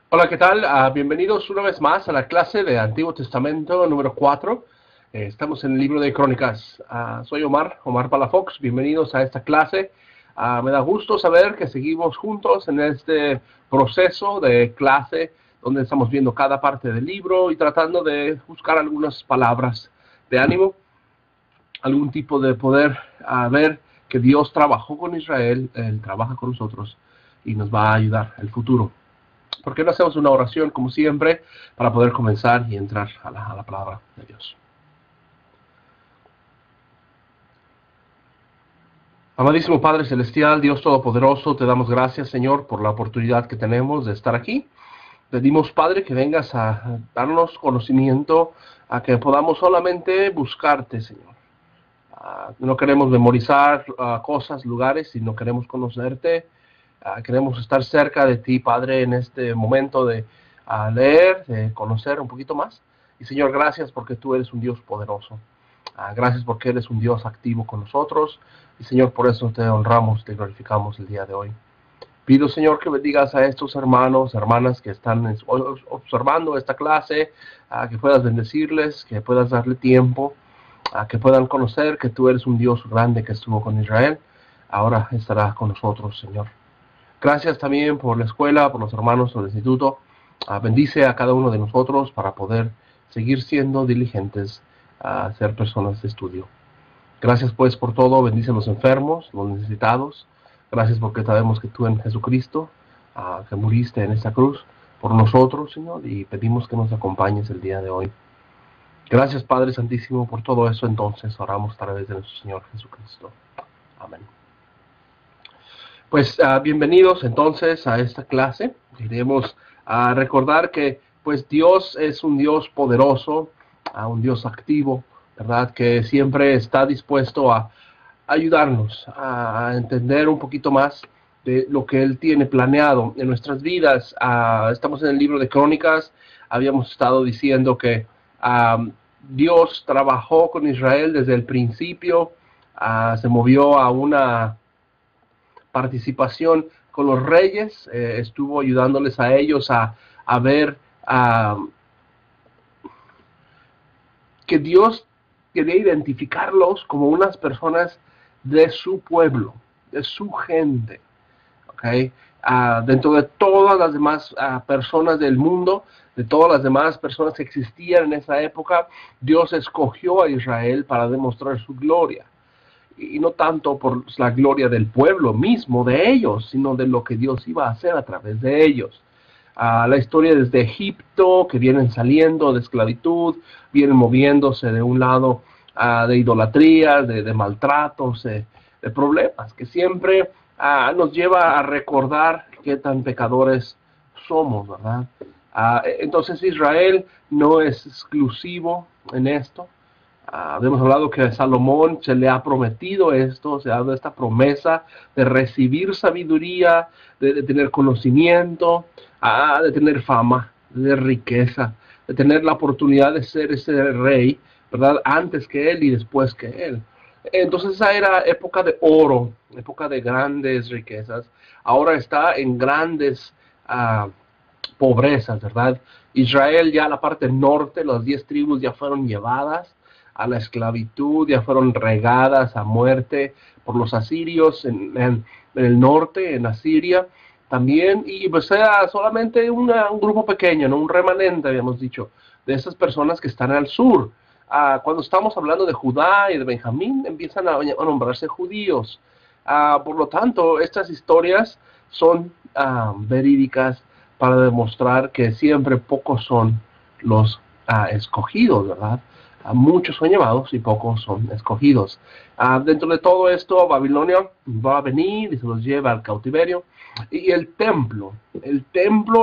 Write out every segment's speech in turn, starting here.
Hola, ¿qué tal? Bienvenidos una vez más a la clase de Antiguo Testamento número 4. Estamos en el libro de Crónicas. Soy Omar Palafox. Bienvenidos a esta clase. Me da gusto saber que seguimos juntos en este proceso de clase donde estamos viendo cada parte del libro y tratando de buscar algunas palabras de ánimo, algún tipo de poder ver que Dios trabajó con Israel, Él trabaja con nosotros y nos va a ayudar en el futuro. ¿Por qué no hacemos una oración, como siempre, para poder comenzar y entrar a la palabra de Dios? Amadísimo Padre Celestial, Dios Todopoderoso, te damos gracias, Señor, por la oportunidad que tenemos de estar aquí. Pedimos, Padre, que vengas a darnos conocimiento, a que podamos solamente buscarte, Señor. No queremos memorizar cosas, lugares, sino queremos conocerte. Queremos estar cerca de ti, Padre, en este momento de leer, de conocer un poquito más. Y Señor, gracias porque tú eres un Dios poderoso. Gracias porque eres un Dios activo con nosotros. Y Señor, por eso te honramos, te glorificamos el día de hoy. Pido, Señor, que bendigas a estos hermanos, hermanas que están observando esta clase, que puedas bendecirles, que puedas darle tiempo, que puedan conocer que tú eres un Dios grande que estuvo con Israel. Ahora estará con nosotros, Señor. Gracias también por la escuela, por los hermanos del instituto. Bendice a cada uno de nosotros para poder seguir siendo diligentes a ser personas de estudio. Gracias pues por todo. Bendice a los enfermos, los necesitados. Gracias porque sabemos que tú en Jesucristo, que muriste en esta cruz por nosotros, Señor, y pedimos que nos acompañes el día de hoy. Gracias, Padre Santísimo, por todo eso. Entonces oramos a través de nuestro Señor Jesucristo. Amén. Pues bienvenidos entonces a esta clase. Queremos recordar que pues Dios es un Dios poderoso, un Dios activo, ¿verdad? Que siempre está dispuesto a ayudarnos a entender un poquito más de lo que Él tiene planeado en nuestras vidas. Estamos en el libro de Crónicas, habíamos estado diciendo que Dios trabajó con Israel desde el principio, se movió a una participación con los reyes, estuvo ayudándoles a ellos a ver que Dios quería identificarlos como unas personas de su pueblo, de su gente, ¿ok? Dentro de todas las demás personas del mundo, de todas las demás personas que existían en esa época, Dios escogió a Israel para demostrar su gloria. Y no tanto por la gloria del pueblo mismo, de ellos, sino de lo que Dios iba a hacer a través de ellos. La historia desde Egipto, que vienen saliendo de esclavitud, vienen moviéndose de un lado de idolatrías, de maltratos, de problemas, que siempre nos lleva a recordar qué tan pecadores somos, ¿verdad? Entonces Israel no es exclusivo en esto. Habíamos hablado que a Salomón se le ha prometido esto, se ha dado esta promesa de recibir sabiduría, de tener conocimiento, de tener fama, de riqueza, de tener la oportunidad de ser ese rey, ¿verdad? Antes que él y después que él. Entonces esa era época de oro, época de grandes riquezas. Ahora está en grandes pobrezas, ¿verdad? Israel ya la parte norte, las 10 tribus ya fueron llevadas a la esclavitud, ya fueron regadas a muerte por los asirios en el norte, en Asiria también, y pues era solamente un grupo pequeño, ¿no? Un remanente, habíamos dicho, de esas personas que están al sur. Cuando estamos hablando de Judá y de Benjamín, empiezan a nombrarse judíos. Por lo tanto, estas historias son verídicas para demostrar que siempre pocos son los escogidos, ¿verdad? Muchos son llamados y pocos son escogidos. Dentro de todo esto, Babilonia va a venir y se los lleva al cautiverio. Y el templo,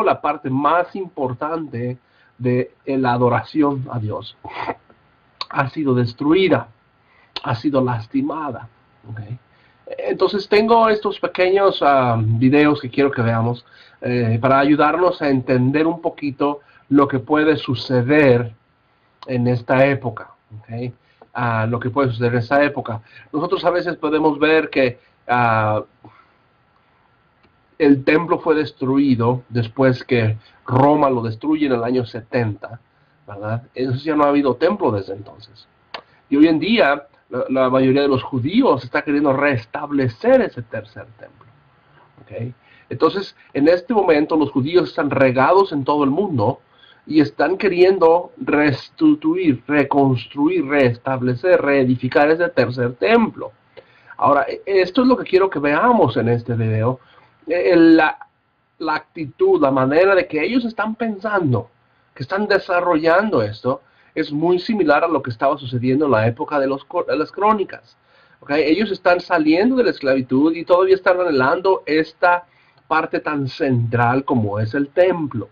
la parte más importante de la adoración a Dios, ha sido destruida, ha sido lastimada. ¿Okay? Entonces tengo estos pequeños videos que quiero que veamos para ayudarnos a entender un poquito lo que puede suceder en esta época. ¿Okay? Lo que puede suceder en esta época. Nosotros a veces podemos ver que el templo fue destruido después que Roma lo destruye en el año 70, ¿verdad? Entonces ya no ha habido templo desde entonces. Y hoy en día la mayoría de los judíos está queriendo restablecer ese tercer templo. ¿Okay? Entonces, en este momento los judíos están regados en todo el mundo y están queriendo restituir, reconstruir, restablecer, reedificar ese tercer templo. Ahora, esto es lo que quiero que veamos en este video. La actitud, la manera de que ellos están pensando, que están desarrollando esto, es muy similar a lo que estaba sucediendo en la época de las crónicas. ¿Okay? Ellos están saliendo de la esclavitud y todavía están anhelando esta parte tan central como es el templo.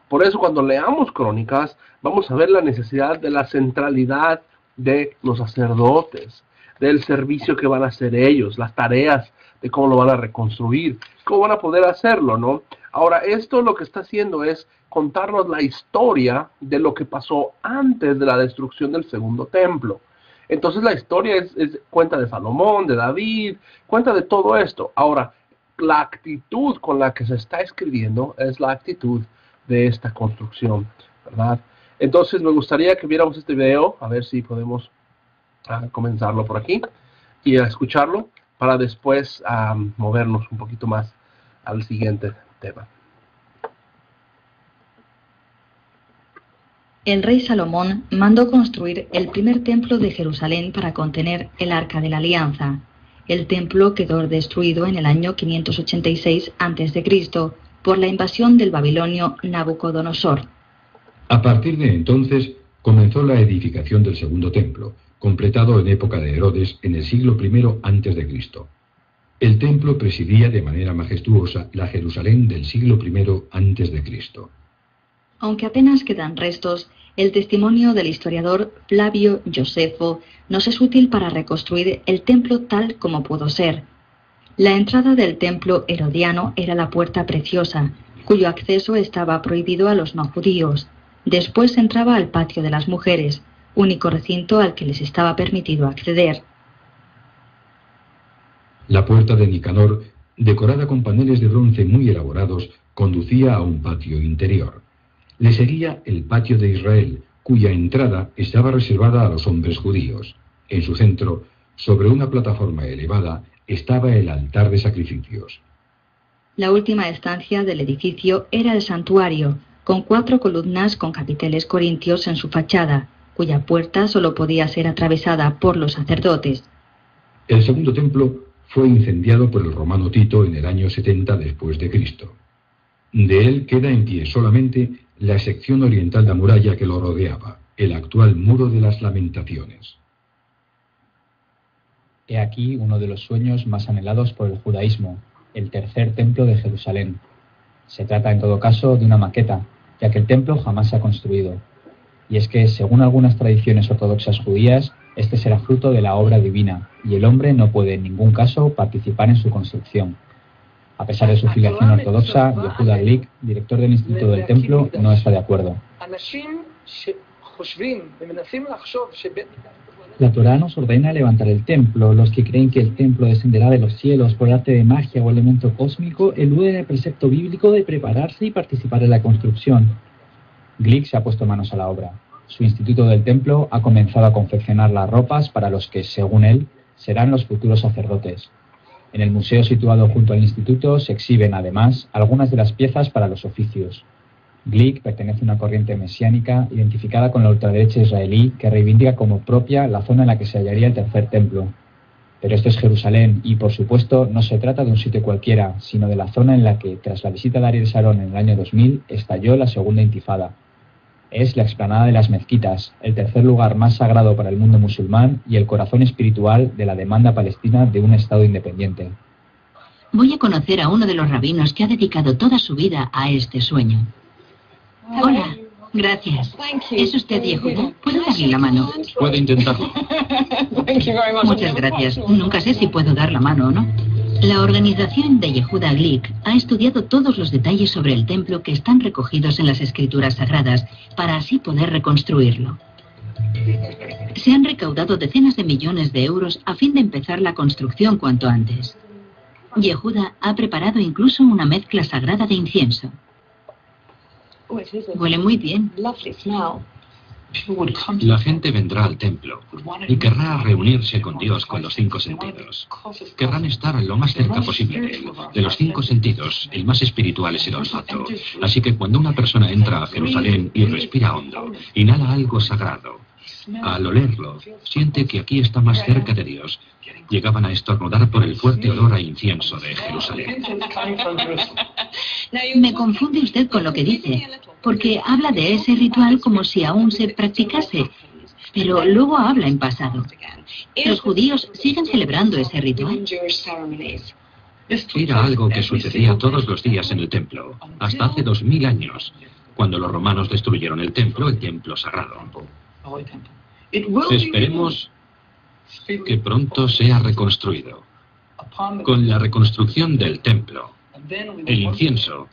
Por eso cuando leamos crónicas, vamos a ver la necesidad de la centralidad de los sacerdotes, del servicio que van a hacer ellos, las tareas de cómo lo van a reconstruir, cómo van a poder hacerlo, ¿no? Ahora, esto lo que está haciendo es contarnos la historia de lo que pasó antes de la destrucción del segundo templo. Entonces la historia es cuenta de Salomón, de David, cuenta de todo esto. Ahora, la actitud con la que se está escribiendo es la actitud de esta construcción, ¿verdad? Entonces me gustaría que viéramos este video, a ver si podemos comenzarlo por aquí y a escucharlo para después movernos un poquito más al siguiente tema. El rey Salomón mandó construir el primer templo de Jerusalén para contener el Arca de la Alianza. El templo quedó destruido en el año 586 a.C. por la invasión del babilonio Nabucodonosor. A partir de entonces comenzó la edificación del segundo templo, completado en época de Herodes en el siglo I a.C. El templo presidía de manera majestuosa la Jerusalén del siglo I a.C. Aunque apenas quedan restos, el testimonio del historiador Flavio Josefo nos es útil para reconstruir el templo tal como pudo ser. La entrada del templo herodiano era la puerta preciosa, cuyo acceso estaba prohibido a los no judíos. Después entraba al patio de las mujeres, único recinto al que les estaba permitido acceder. La puerta de Nicanor, decorada con paneles de bronce muy elaborados, conducía a un patio interior. Le seguía el patio de Israel, cuya entrada estaba reservada a los hombres judíos. En su centro, sobre una plataforma elevada, estaba el altar de sacrificios. La última estancia del edificio era el santuario, con 4 columnas con capiteles corintios en su fachada, cuya puerta solo podía ser atravesada por los sacerdotes. El segundo templo fue incendiado por el romano Tito en el año 70 después de Cristo. De él queda en pie solamente la sección oriental de la muralla que lo rodeaba, el actual Muro de las Lamentaciones. He aquí uno de los sueños más anhelados por el judaísmo, el tercer templo de Jerusalén. Se trata en todo caso de una maqueta, ya que el templo jamás se ha construido. Y es que, según algunas tradiciones ortodoxas judías, este será fruto de la obra divina, y el hombre no puede en ningún caso participar en su construcción. A pesar de su filiación ortodoxa, Yehuda Glick, director del Instituto del Templo, no está de acuerdo. La Torá nos ordena levantar el templo. Los que creen que el templo descenderá de los cielos por arte de magia o elemento cósmico eluden el precepto bíblico de prepararse y participar en la construcción. Glick se ha puesto manos a la obra. Su Instituto del Templo ha comenzado a confeccionar las ropas para los que, según él, serán los futuros sacerdotes. En el museo situado junto al instituto se exhiben, además, algunas de las piezas para los oficios. Glick pertenece a una corriente mesiánica identificada con la ultraderecha israelí que reivindica como propia la zona en la que se hallaría el tercer templo. Pero esto es Jerusalén y, por supuesto, no se trata de un sitio cualquiera, sino de la zona en la que, tras la visita de Ariel Sharon en el año 2000, estalló la segunda intifada. Es la explanada de las mezquitas, el tercer lugar más sagrado para el mundo musulmán y el corazón espiritual de la demanda palestina de un Estado independiente. Voy a conocer a uno de los rabinos que ha dedicado toda su vida a este sueño. Hola, gracias. ¿Es usted Yehuda? ¿Puedo darle la mano? Puede intentarlo. Muchas gracias. Nunca sé si puedo dar la mano o no. La organización de Yehuda Glick ha estudiado todos los detalles sobre el templo que están recogidos en las escrituras sagradas para así poder reconstruirlo. Se han recaudado decenas de millones de euros a fin de empezar la construcción cuanto antes. Yehuda ha preparado incluso una mezcla sagrada de incienso. Huele muy bien. La gente vendrá al templo y querrá reunirse con Dios con los 5 sentidos. Querrán estar lo más cerca posible de él. De los 5 sentidos, el más espiritual es el olfato. Así que cuando una persona entra a Jerusalén y respira hondo, inhala algo sagrado. Al olerlo, siente que aquí está más cerca de Dios. Llegaban a estornudar por el fuerte olor a incienso de Jerusalén. Me confunde usted con lo que dice, porque habla de ese ritual como si aún se practicase, pero luego habla en pasado. Los judíos siguen celebrando ese ritual. Era algo que sucedía todos los días en el templo, hasta hace 2000 años, cuando los romanos destruyeron el templo sagrado. Esperemos que pronto sea reconstruido. Con la reconstrucción del templo, el incienso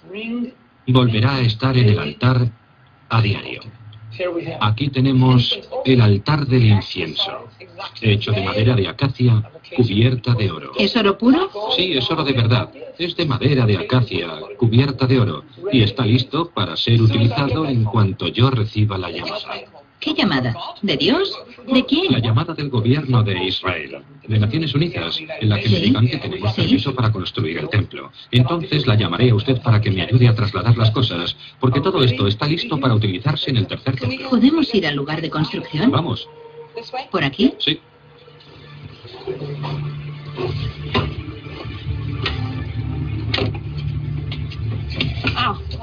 volverá a estar en el altar a diario. Aquí tenemos el altar del incienso, hecho de madera de acacia cubierta de oro. ¿Es oro puro? Sí, es oro de verdad. Es de madera de acacia cubierta de oro y está listo para ser utilizado en cuanto yo reciba la llamada. ¿Qué llamada? ¿De Dios? ¿De quién? La llamada del gobierno de Israel, de Naciones Unidas, en la que me digan que tenemos permiso para construir el templo. Entonces la llamaré a usted para que me ayude a trasladar las cosas, porque todo esto está listo para utilizarse en el tercer templo. ¿Podemos ir al lugar de construcción? Vamos. ¿Por aquí? Sí.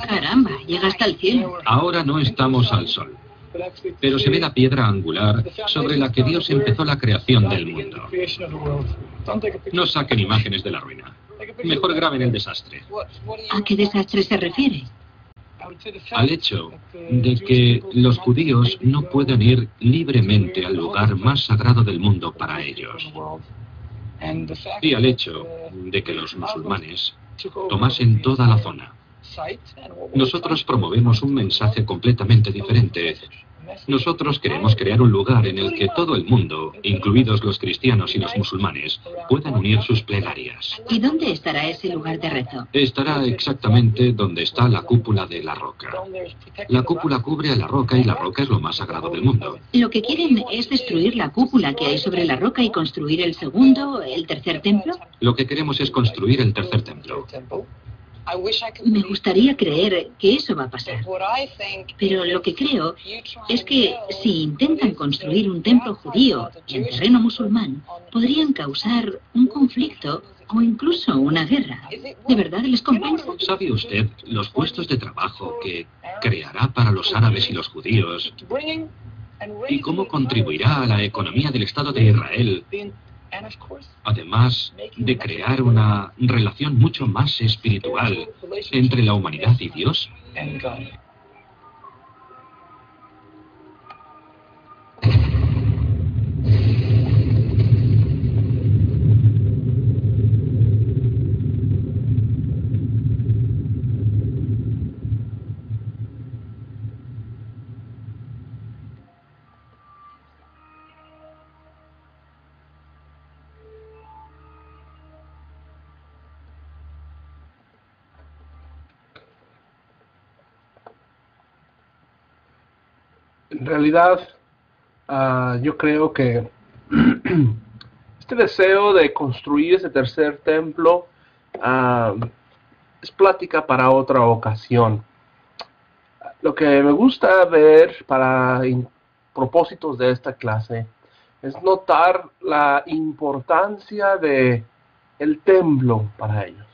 Caramba, llega hasta el cielo. Ahora no estamos al sol, pero se ve la piedra angular sobre la que Dios empezó la creación del mundo. No saquen imágenes de la ruina. Mejor graben el desastre. ¿A qué desastre se refiere? Al hecho de que los judíos no pueden ir libremente al lugar más sagrado del mundo para ellos. Y al hecho de que los musulmanes tomasen toda la zona. Nosotros promovemos un mensaje completamente diferente. Nosotros queremos crear un lugar en el que todo el mundo, incluidos los cristianos y los musulmanes, puedan unir sus plegarias. ¿Y dónde estará ese lugar de rezo? Estará exactamente donde está la cúpula de la roca. La cúpula cubre a la roca y la roca es lo más sagrado del mundo. Lo que quieren es destruir la cúpula que hay sobre la roca y construir el segundo, el tercer templo. Lo que queremos es construir el tercer templo. Me gustaría creer que eso va a pasar. Pero lo que creo es que si intentan construir un templo judío en terreno musulmán, podrían causar un conflicto o incluso una guerra. ¿De verdad les compensa? ¿Sabe usted los puestos de trabajo que creará para los árabes y los judíos? ¿Y cómo contribuirá a la economía del Estado de Israel? Además de crear una relación mucho más espiritual entre la humanidad y Dios. En realidad, yo creo que este deseo de construir ese tercer templo es plática para otra ocasión. Lo que me gusta ver para propósitos de esta clase es notar la importancia de el templo para ellos.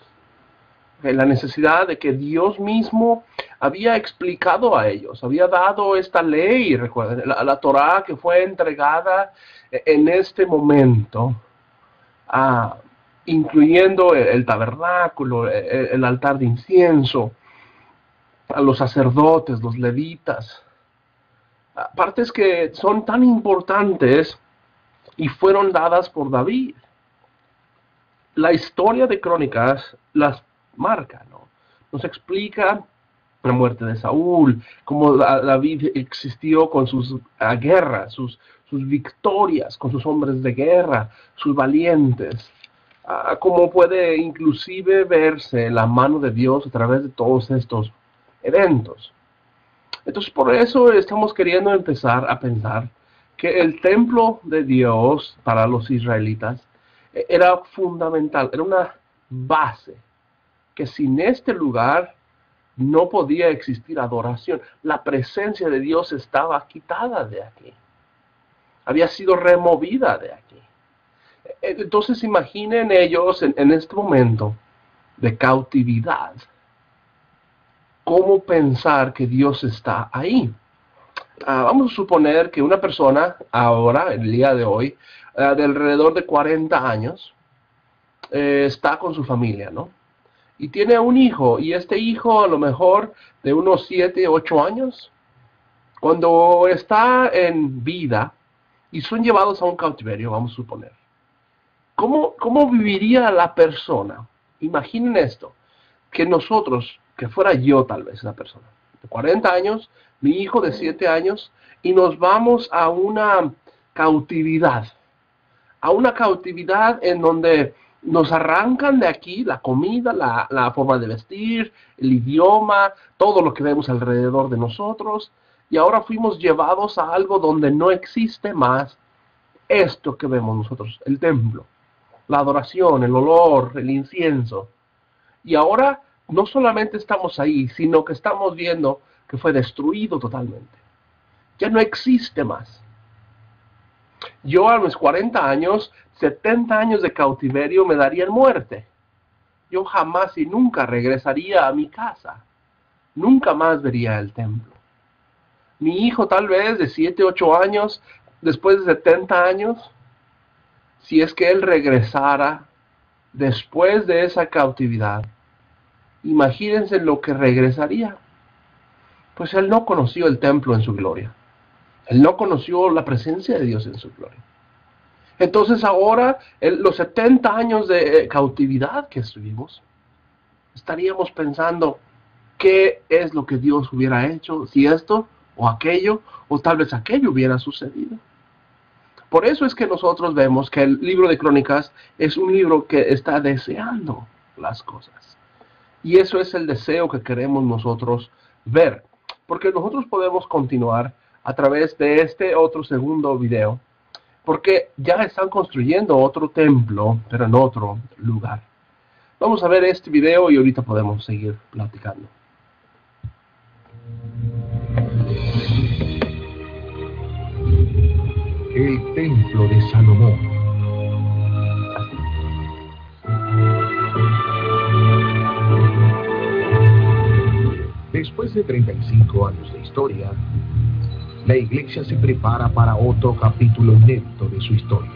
La necesidad de que Dios mismo había explicado a ellos, había dado esta ley, recuerden, la Torá que fue entregada en este momento, incluyendo el tabernáculo, el altar de incienso, a los sacerdotes, los levitas, partes que son tan importantes y fueron dadas por David. La historia de Crónicas las marca, ¿no? Nos explica la muerte de Saúl, cómo David existió con sus guerras, sus victorias, con sus hombres de guerra, sus valientes, cómo puede inclusive verse la mano de Dios a través de todos estos eventos. Entonces, por eso estamos queriendo empezar a pensar que el templo de Dios para los israelitas era fundamental, era una base, que sin este lugar no podía existir adoración. La presencia de Dios estaba quitada de aquí, había sido removida de aquí. Entonces imaginen ellos en este momento de cautividad, ¿cómo pensar que Dios está ahí? Vamos a suponer que una persona ahora, el día de hoy, de alrededor de 40 años, está con su familia, ¿no? Y tiene un hijo, y este hijo a lo mejor de unos 7, 8 años, cuando está en vida y son llevados a un cautiverio, vamos a suponer. ¿Cómo viviría la persona? Imaginen esto, que nosotros, que fuera yo tal vez la persona, de 40 años, mi hijo de 7 años, y nos vamos a una cautividad en donde nos arrancan de aquí la comida, la forma de vestir, el idioma, todo lo que vemos alrededor de nosotros, y ahora fuimos llevados a algo donde no existe más esto que vemos nosotros, el templo, la adoración, el olor, el incienso. Y ahora no solamente estamos ahí, sino que estamos viendo que fue destruido totalmente. Ya no existe más. Yo a mis 40 años, 70 años de cautiverio me darían muerte. Yo jamás y nunca regresaría a mi casa. Nunca más vería el templo. Mi hijo tal vez de 7, 8 años, después de 70 años, si es que él regresara después de esa cautividad, imagínense lo que regresaría. Pues él no conoció el templo en su gloria. Él no conoció la presencia de Dios en su gloria. Entonces ahora, los 70 años de cautividad que estuvimos, estaríamos pensando qué es lo que Dios hubiera hecho, si esto o aquello, o tal vez aquello hubiera sucedido. Por eso es que nosotros vemos que el libro de Crónicas es un libro que está deseando las cosas. Y eso es el deseo que queremos nosotros ver. Porque nosotros podemos continuar a través de este otro segundo video. Porque ya están construyendo otro templo, pero en otro lugar. Vamos a ver este video y ahorita podemos seguir platicando. El templo de Salomón. Después de 35 años de historia, la iglesia se prepara para otro capítulo inédito de su historia.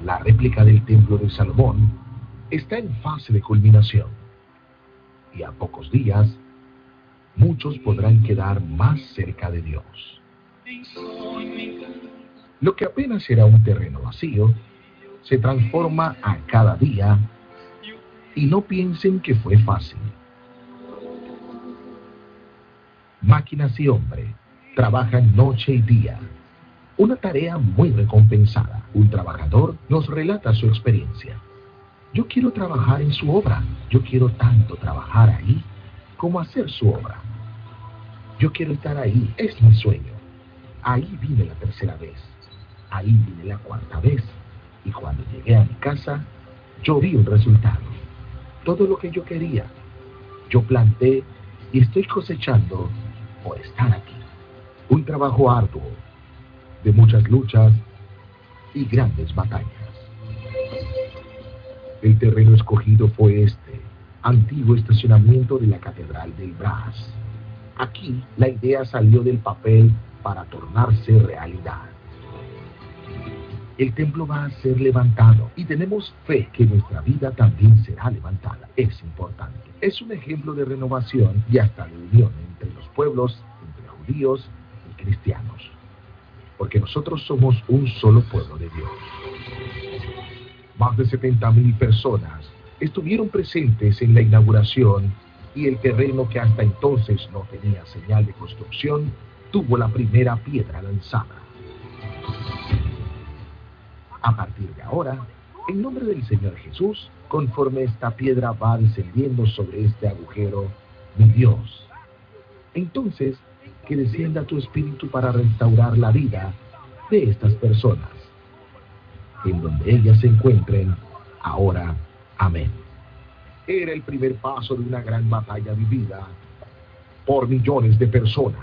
La réplica del templo de Salomón está en fase de culminación, y a pocos días, muchos podrán quedar más cerca de Dios. Lo que apenas era un terreno vacío, se transforma a cada día, y no piensen que fue fácil. Máquinas y hombre trabajan noche y día, una tarea muy recompensada. Un trabajador nos relata su experiencia. Yo quiero trabajar en su obra, yo quiero tanto trabajar ahí como hacer su obra. Yo quiero estar ahí, es mi sueño. Ahí vine la tercera vez, ahí vine la cuarta vez, y cuando llegué a mi casa, yo vi un resultado. Todo lo que yo quería, yo planté y estoy cosechando por estar aquí. Un trabajo arduo, de muchas luchas y grandes batallas. El terreno escogido fue este antiguo estacionamiento de la Catedral del Brás. Aquí la idea salió del papel para tornarse realidad. El templo va a ser levantado y tenemos fe que nuestra vida también será levantada. Es importante. Es un ejemplo de renovación y hasta de unión entre los pueblos, entre judíos y cristianos. Porque nosotros somos un solo pueblo de Dios. Más de 70,000 personas estuvieron presentes en la inauguración y el terreno que hasta entonces no tenía señal de construcción tuvo la primera piedra lanzada. A partir de ahora, en nombre del Señor Jesús, conforme esta piedra va descendiendo sobre este agujero, mi Dios, entonces que descienda tu espíritu para restaurar la vida de estas personas, en donde ellas se encuentren ahora. Amén. Era el primer paso de una gran batalla vivida por millones de personas.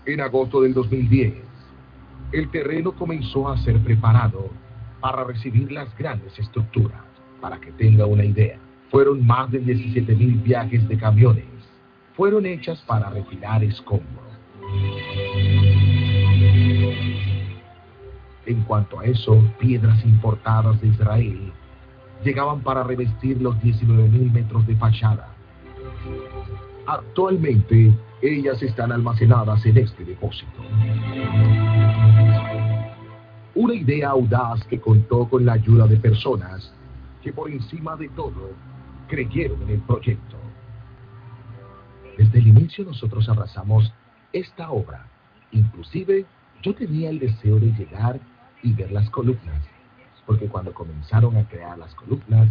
En agosto del 2010, el terreno comenzó a ser preparado para recibir las grandes estructuras. Para que tenga una idea, fueron más de 17,000 viajes de camiones. Fueron hechas para retirar escombros. En cuanto a eso, piedras importadas de Israel llegaban para revestir los 19,000 metros de fachada. Actualmente, ellas están almacenadas en este depósito. Una idea audaz que contó con la ayuda de personas que por encima de todo creyeron en el proyecto. Desde el inicio nosotros abrazamos esta obra. Inclusive yo tenía el deseo de llegar y ver las columnas, porque cuando comenzaron a crear las columnas,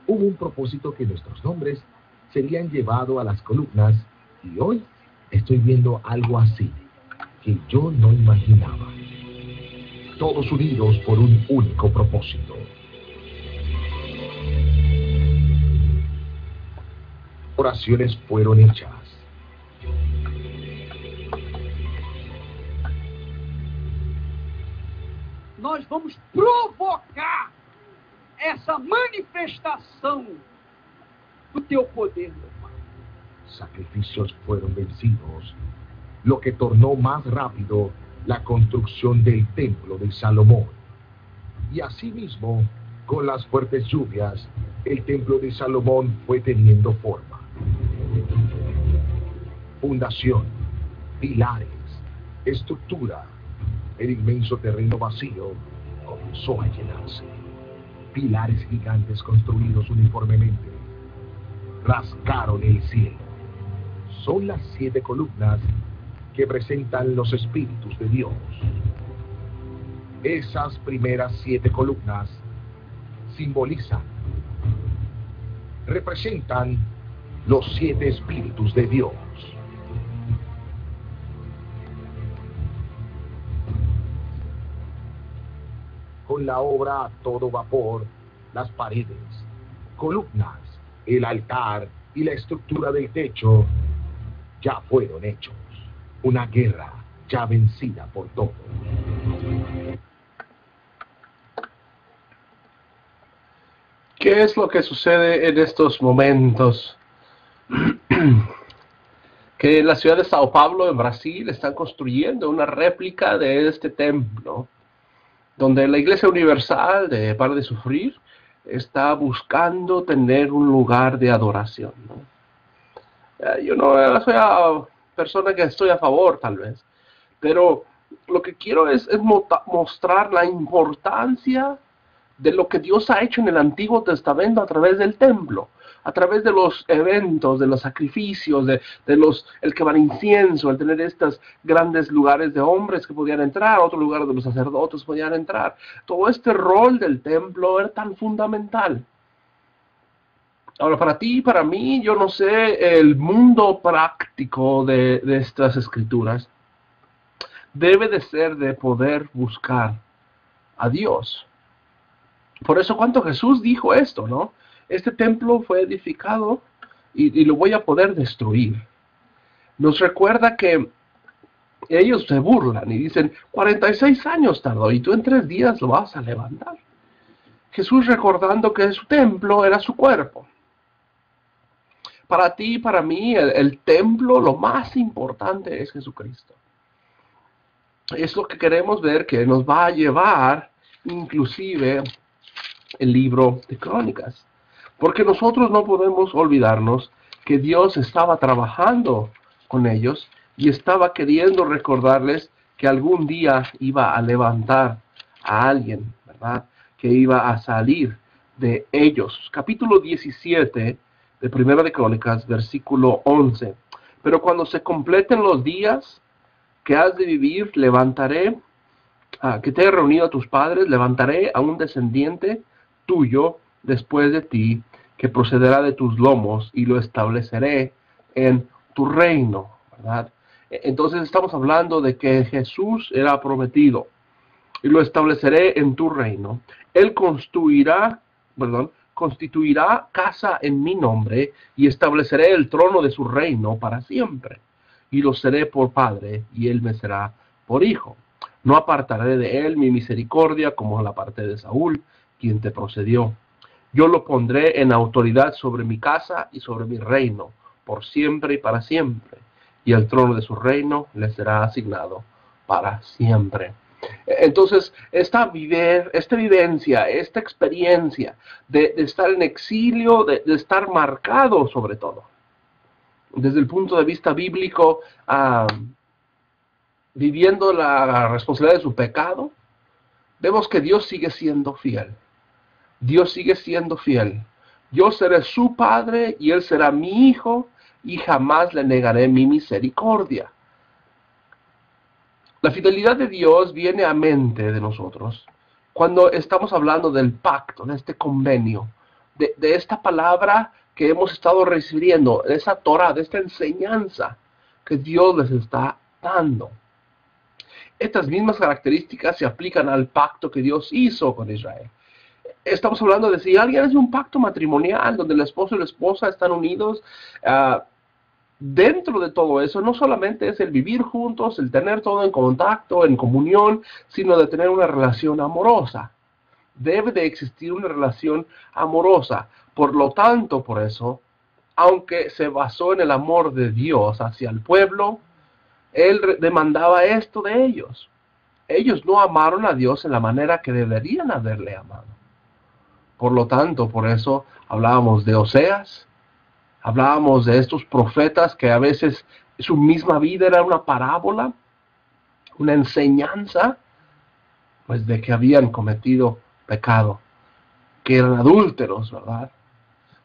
hubo un propósito que nuestros nombres serían llevados a las columnas, y hoy estoy viendo algo así, que yo no imaginaba. Todos unidos por un único propósito. Oraciones fueron hechas. Nós vamos provocar essa manifestação do teu poder, meu Pai. Sacrificios fueron vencidos, lo que tornó más rápido la construcción del templo de Salomón. Y asimismo, con las fuertes lluvias, el templo de Salomón fue teniendo forma. Fundación, pilares, estructura. El inmenso terreno vacío comenzó a llenarse. Pilares gigantes construidos uniformemente rascaron el cielo. Son las 7 columnas que presentan los espíritus de Dios. Esas primeras 7 columnas simbolizan, representan los 7 espíritus de Dios. Con la obra a todo vapor, las paredes, columnas, el altar y la estructura del techo ya fueron hechos. Una guerra ya vencida por todos. ¿Qué es lo que sucede en estos momentos? Que en la ciudad de Sao Paulo, en Brasil, están construyendo una réplica de este templo, donde la Iglesia Universal de Para de Sufrir está buscando tener un lugar de adoración, ¿no? Yo no soy una persona que estoy a favor, tal vez, pero lo que quiero es mostrar la importancia de lo que Dios ha hecho en el Antiguo Testamento a través del templo, a través de los eventos, de los sacrificios, el quemar incienso, el tener estos grandes lugares de hombres que podían entrar, otro lugar donde los sacerdotes podían entrar. Todo este rol del templo era tan fundamental. Ahora, para ti y para mí, yo no sé, el mundo práctico de estas escrituras debe de ser de poder buscar a Dios. Por eso cuando Jesús dijo esto, ¿no? Este templo fue edificado y lo voy a poder destruir. Nos recuerda que ellos se burlan y dicen, 46 años tardó y tú en 3 días lo vas a levantar. Jesús recordando que su templo era su cuerpo. Para ti y para mí, el templo, lo más importante es Jesucristo. Es lo que queremos ver que nos va a llevar, inclusive, el libro de Crónicas. Porque nosotros no podemos olvidarnos que Dios estaba trabajando con ellos y estaba queriendo recordarles que algún día iba a levantar a alguien, ¿verdad? Que iba a salir de ellos. Capítulo 17 de Primera de Crónicas, versículo 11. Pero cuando se completen los días que has de vivir, levantaré que te he reunido a tus padres, levantaré a un descendiente tuyo después de ti, que procederá de tus lomos, y lo estableceré en tu reino, ¿verdad? Entonces estamos hablando de que Jesús era prometido, y lo estableceré en tu reino. Él constituirá casa en mi nombre, y estableceré el trono de su reino para siempre. Y lo seré por padre, y él me será por hijo. No apartaré de él mi misericordia, como la aparté de Saúl, quien te procedió. Yo lo pondré en autoridad sobre mi casa y sobre mi reino, por siempre y para siempre. Y el trono de su reino le será asignado para siempre. Entonces, esta vivencia, esta experiencia de estar en exilio, de estar marcado sobre todo, desde el punto de vista bíblico, viviendo la responsabilidad de su pecado, vemos que Dios sigue siendo fiel. Dios sigue siendo fiel. Yo seré su padre y él será mi hijo, y jamás le negaré mi misericordia. La fidelidad de Dios viene a mente de nosotros cuando estamos hablando del pacto, de este convenio, de esta palabra que hemos estado recibiendo, de esa Torah, de esta enseñanza que Dios les está dando. Estas mismas características se aplican al pacto que Dios hizo con Israel. Estamos hablando de si alguien hace un pacto matrimonial donde el esposo y la esposa están unidos, dentro de todo eso no solamente es el vivir juntos, el tener todo en contacto, en comunión, sino de tener una relación amorosa. Debe de existir una relación amorosa. Por lo tanto, por eso, aunque se basó en el amor de Dios hacia el pueblo, Él demandaba esto de ellos. Ellos no amaron a Dios en la manera que deberían haberle amado. Por lo tanto, por eso hablábamos de Oseas, hablábamos de estos profetas que a veces su misma vida era una parábola, una enseñanza, pues de que habían cometido pecado, que eran adúlteros, ¿verdad?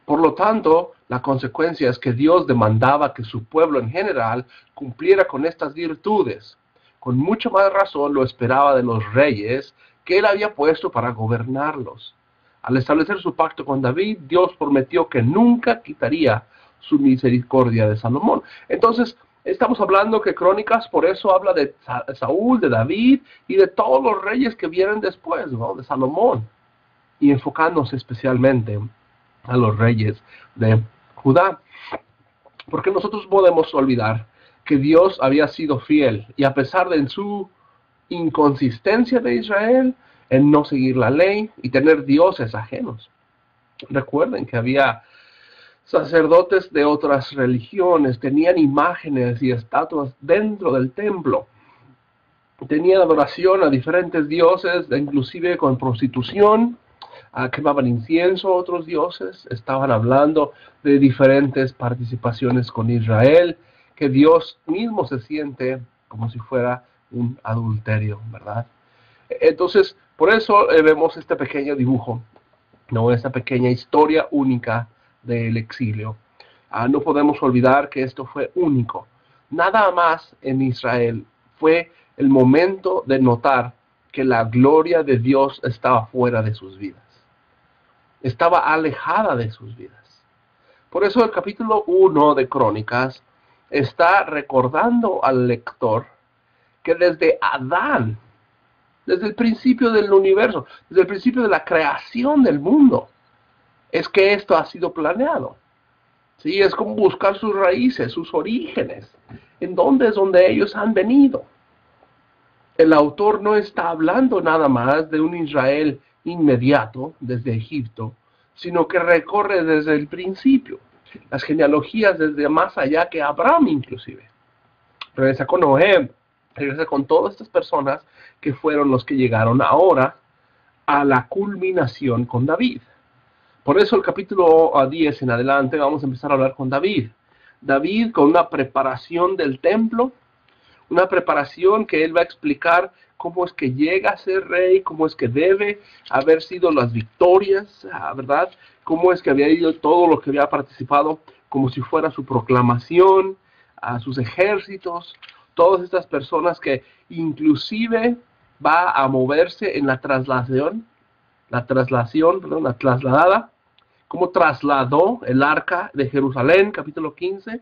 Por lo tanto, la consecuencia es que Dios demandaba que su pueblo en general cumpliera con estas virtudes. Con mucha más razón lo esperaba de los reyes que él había puesto para gobernarlos. Al establecer su pacto con David, Dios prometió que nunca quitaría su misericordia de Salomón. Entonces, estamos hablando que Crónicas por eso habla de Saúl, de David y de todos los reyes que vienen después, ¿no? De Salomón, y enfocándose especialmente a los reyes de Judá. Porque nosotros podemos olvidar que Dios había sido fiel, y a pesar de su inconsistencia de Israel, en no seguir la ley y tener dioses ajenos. Recuerden que había sacerdotes de otras religiones, tenían imágenes y estatuas dentro del templo. Tenían adoración a diferentes dioses, inclusive con prostitución, quemaban incienso a otros dioses. Estaban hablando de diferentes participaciones con Israel, que Dios mismo se siente como si fuera un adulterio, ¿verdad? Entonces, por eso vemos este pequeño dibujo, ¿no? Esta pequeña historia única del exilio. No podemos olvidar que esto fue único. Nada más en Israel fue el momento de notar que la gloria de Dios estaba fuera de sus vidas. Estaba alejada de sus vidas. Por eso el capítulo 1 de Crónicas está recordando al lector que desde Adán, desde el principio del universo, desde el principio de la creación del mundo, es que esto ha sido planeado. ¿Sí? Es como buscar sus raíces, sus orígenes, en dónde es donde ellos han venido. El autor no está hablando nada más de un Israel inmediato desde Egipto, sino que recorre desde el principio, las genealogías desde más allá que Abraham inclusive. Regresa con Noé, regresa con todas estas personas que fueron los que llegaron ahora a la culminación con David. Por eso el capítulo 10 en adelante vamos a empezar a hablar con David. David con una preparación del templo, una preparación que él va a explicar cómo es que llega a ser rey, cómo es que debe haber sido las victorias, ¿verdad? Cómo es que había ido todo lo que había participado, como si fuera su proclamación, a sus ejércitos, todas estas personas que inclusive va a moverse en la trasladada, cómo trasladó el arca de Jerusalén, capítulo 15,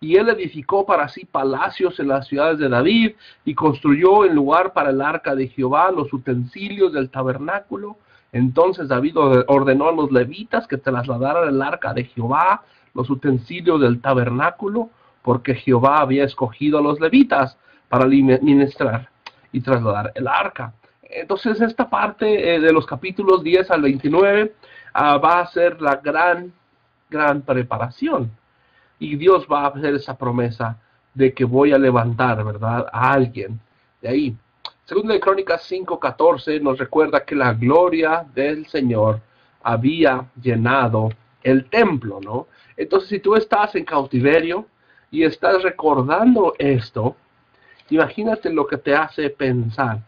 y él edificó para sí palacios en las ciudades de David, y construyó en lugar para el arca de Jehová los utensilios del tabernáculo. Entonces David ordenó a los levitas que trasladaran el arca de Jehová, los utensilios del tabernáculo, porque Jehová había escogido a los levitas para ministrar y trasladar el arca. Entonces esta parte de los capítulos 10 al 29 va a ser la gran preparación. Y Dios va a hacer esa promesa de que voy a levantar, ¿verdad?, a alguien de ahí. Segunda de Crónicas 5:14 nos recuerda que la gloria del Señor había llenado el templo, ¿no? Entonces, si tú estás en cautiverio y estás recordando esto, imagínate lo que te hace pensar,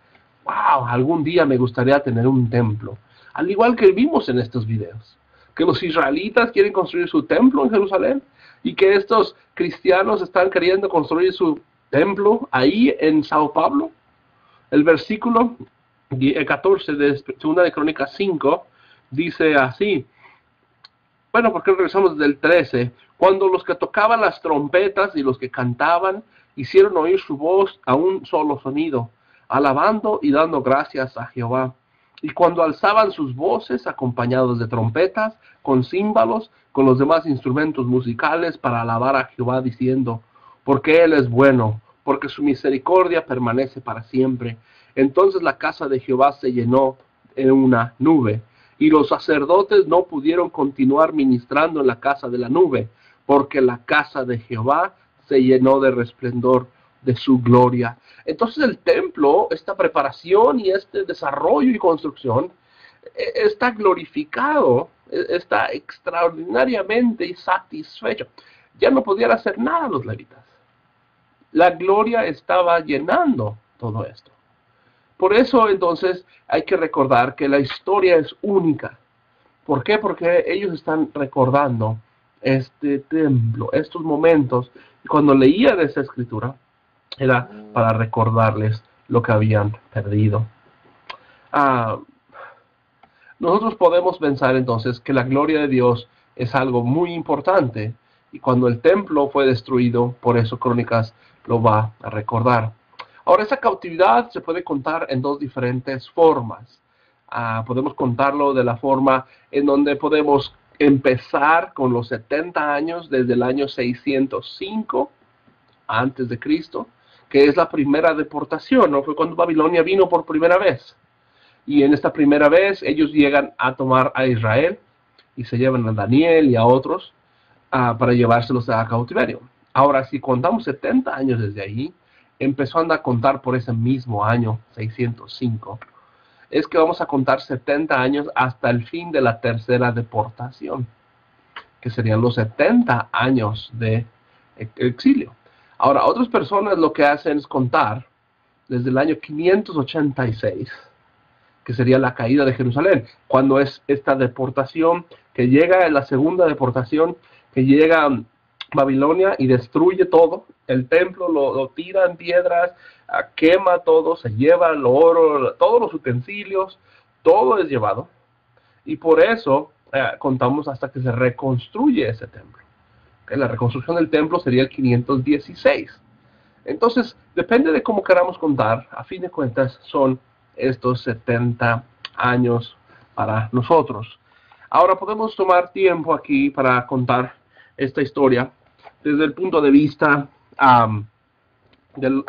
wow, algún día me gustaría tener un templo. Al igual que vimos en estos videos, que los israelitas quieren construir su templo en Jerusalén y que estos cristianos están queriendo construir su templo ahí en Sao Paulo. El versículo 14 de 2 de Crónicas 5 dice así. Bueno, porque regresamos del 13. Cuando los que tocaban las trompetas y los que cantaban hicieron oír su voz a un solo sonido, alabando y dando gracias a Jehová. Y cuando alzaban sus voces acompañados de trompetas, con címbalos, con los demás instrumentos musicales para alabar a Jehová diciendo, porque Él es bueno, porque su misericordia permanece para siempre. Entonces la casa de Jehová se llenó en una nube, y los sacerdotes no pudieron continuar ministrando en la casa de la nube, porque la casa de Jehová se llenó de resplandor de su gloria. Entonces el templo, esta preparación y este desarrollo y construcción, está glorificado, está extraordinariamente satisfecho. Ya no podían hacer nada los levitas. La gloria estaba llenando todo esto. Por eso entonces hay que recordar que la historia es única. ¿Por qué? Porque ellos están recordando este templo, estos momentos. Y cuando leían esa escritura, era para recordarles lo que habían perdido. Nosotros podemos pensar entonces que la gloria de Dios es algo muy importante. Y cuando el templo fue destruido, por eso Crónicas lo va a recordar. Ahora, esa cautividad se puede contar en dos diferentes formas. Podemos contarlo de la forma en donde podemos empezar con los 70 años desde el año 605 antes de Cristo, que es la primera deportación, ¿no? Fue cuando Babilonia vino por primera vez. Y en esta primera vez ellos llegan a tomar a Israel y se llevan a Daniel y a otros para llevárselos a cautiverio. Ahora, si contamos 70 años desde ahí, empezando a contar por ese mismo año, 605, es que vamos a contar 70 años hasta el fin de la tercera deportación, que serían los 70 años de exilio. Ahora, otras personas lo que hacen es contar desde el año 586, que sería la caída de Jerusalén, cuando es esta deportación que llega en la segunda deportación, que llega a Babilonia y destruye todo, el templo lo tira en piedras, quema todo, se lleva el oro, todos los utensilios, todo es llevado, y por eso contamos hasta que se reconstruye ese templo. La reconstrucción del templo sería el 516. Entonces, depende de cómo queramos contar, a fin de cuentas son estos 70 años para nosotros. Ahora podemos tomar tiempo aquí para contar esta historia desde el punto de vista del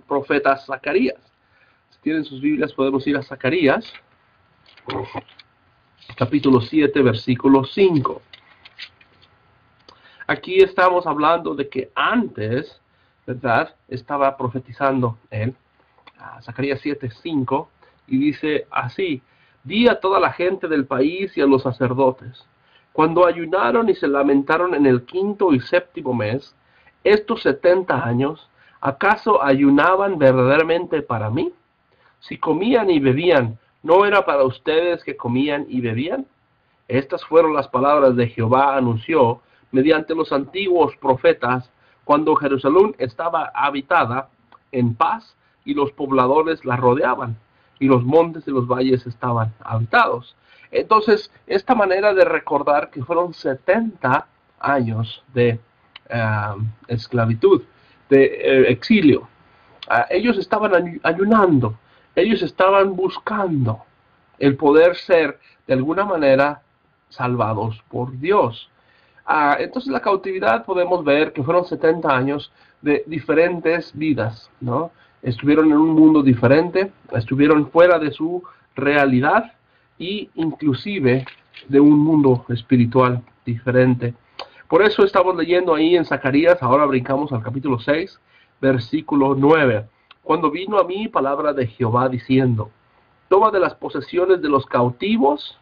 profeta Zacarías. Si tienen sus Biblias, podemos ir a Zacarías, capítulo 7, versículo 5. Aquí estamos hablando de que antes, ¿verdad?, estaba profetizando él, Zacarías 7:5, y dice así: di a toda la gente del país y a los sacerdotes, cuando ayunaron y se lamentaron en el 5º y 7º mes, estos 70 años, ¿acaso ayunaban verdaderamente para mí? Si comían y bebían, ¿no era para ustedes que comían y bebían? Estas fueron las palabras de Jehová anunció mediante los antiguos profetas, cuando Jerusalén estaba habitada en paz y los pobladores la rodeaban, y los montes y los valles estaban habitados. Entonces, esta manera de recordar que fueron 70 años de esclavitud, de exilio. Ellos estaban ayunando, ellos estaban buscando el poder ser de alguna manera salvados por Dios. Entonces la cautividad podemos ver que fueron 70 años de diferentes vidas, ¿no? Estuvieron en un mundo diferente, estuvieron fuera de su realidad y inclusive de un mundo espiritual diferente. Por eso estamos leyendo ahí en Zacarías, ahora brincamos al capítulo 6, versículo 9. Cuando vino a mí palabra de Jehová diciendo, toma de las posesiones de los cautivos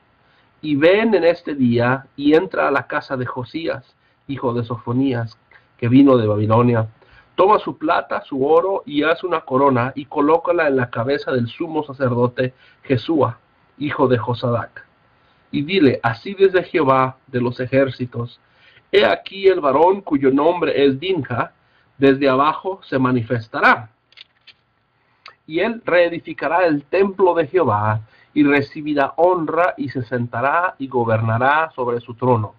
y ven en este día y entra a la casa de Josías, hijo de Sofonías, que vino de Babilonia. Toma su plata, su oro y haz una corona y colócala en la cabeza del sumo sacerdote Jesúa, hijo de Josadac. Y dile, así dice Jehová de los ejércitos, he aquí el varón cuyo nombre es Dinja, desde abajo se manifestará. Y él reedificará el templo de Jehová, y recibirá honra, y se sentará y gobernará sobre su trono.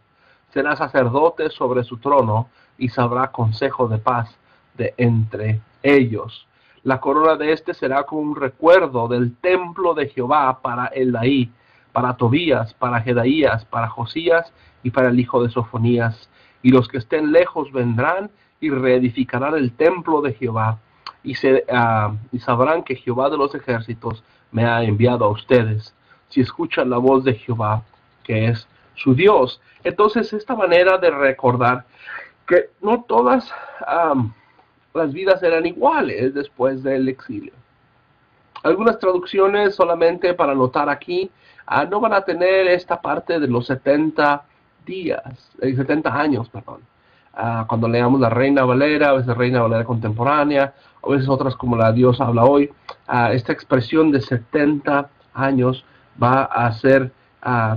Será sacerdote sobre su trono, y sabrá consejo de paz de entre ellos. La corona de este será como un recuerdo del templo de Jehová para Eldaí, para Tobías, para Jedaías, para Josías y para el hijo de Sofonías. Y los que estén lejos vendrán y reedificarán el templo de Jehová, y sabrán que Jehová de los ejércitos me ha enviado a ustedes, si escuchan la voz de Jehová, que es su Dios. Entonces, esta manera de recordar que no todas las vidas eran iguales después del exilio. Algunas traducciones, solamente para notar aquí, no van a tener esta parte de los 70 años, perdón. Cuando leamos la Reina Valera, a veces Reina Valera contemporánea, a veces otras como la Dios habla hoy, esta expresión de 70 años va a ser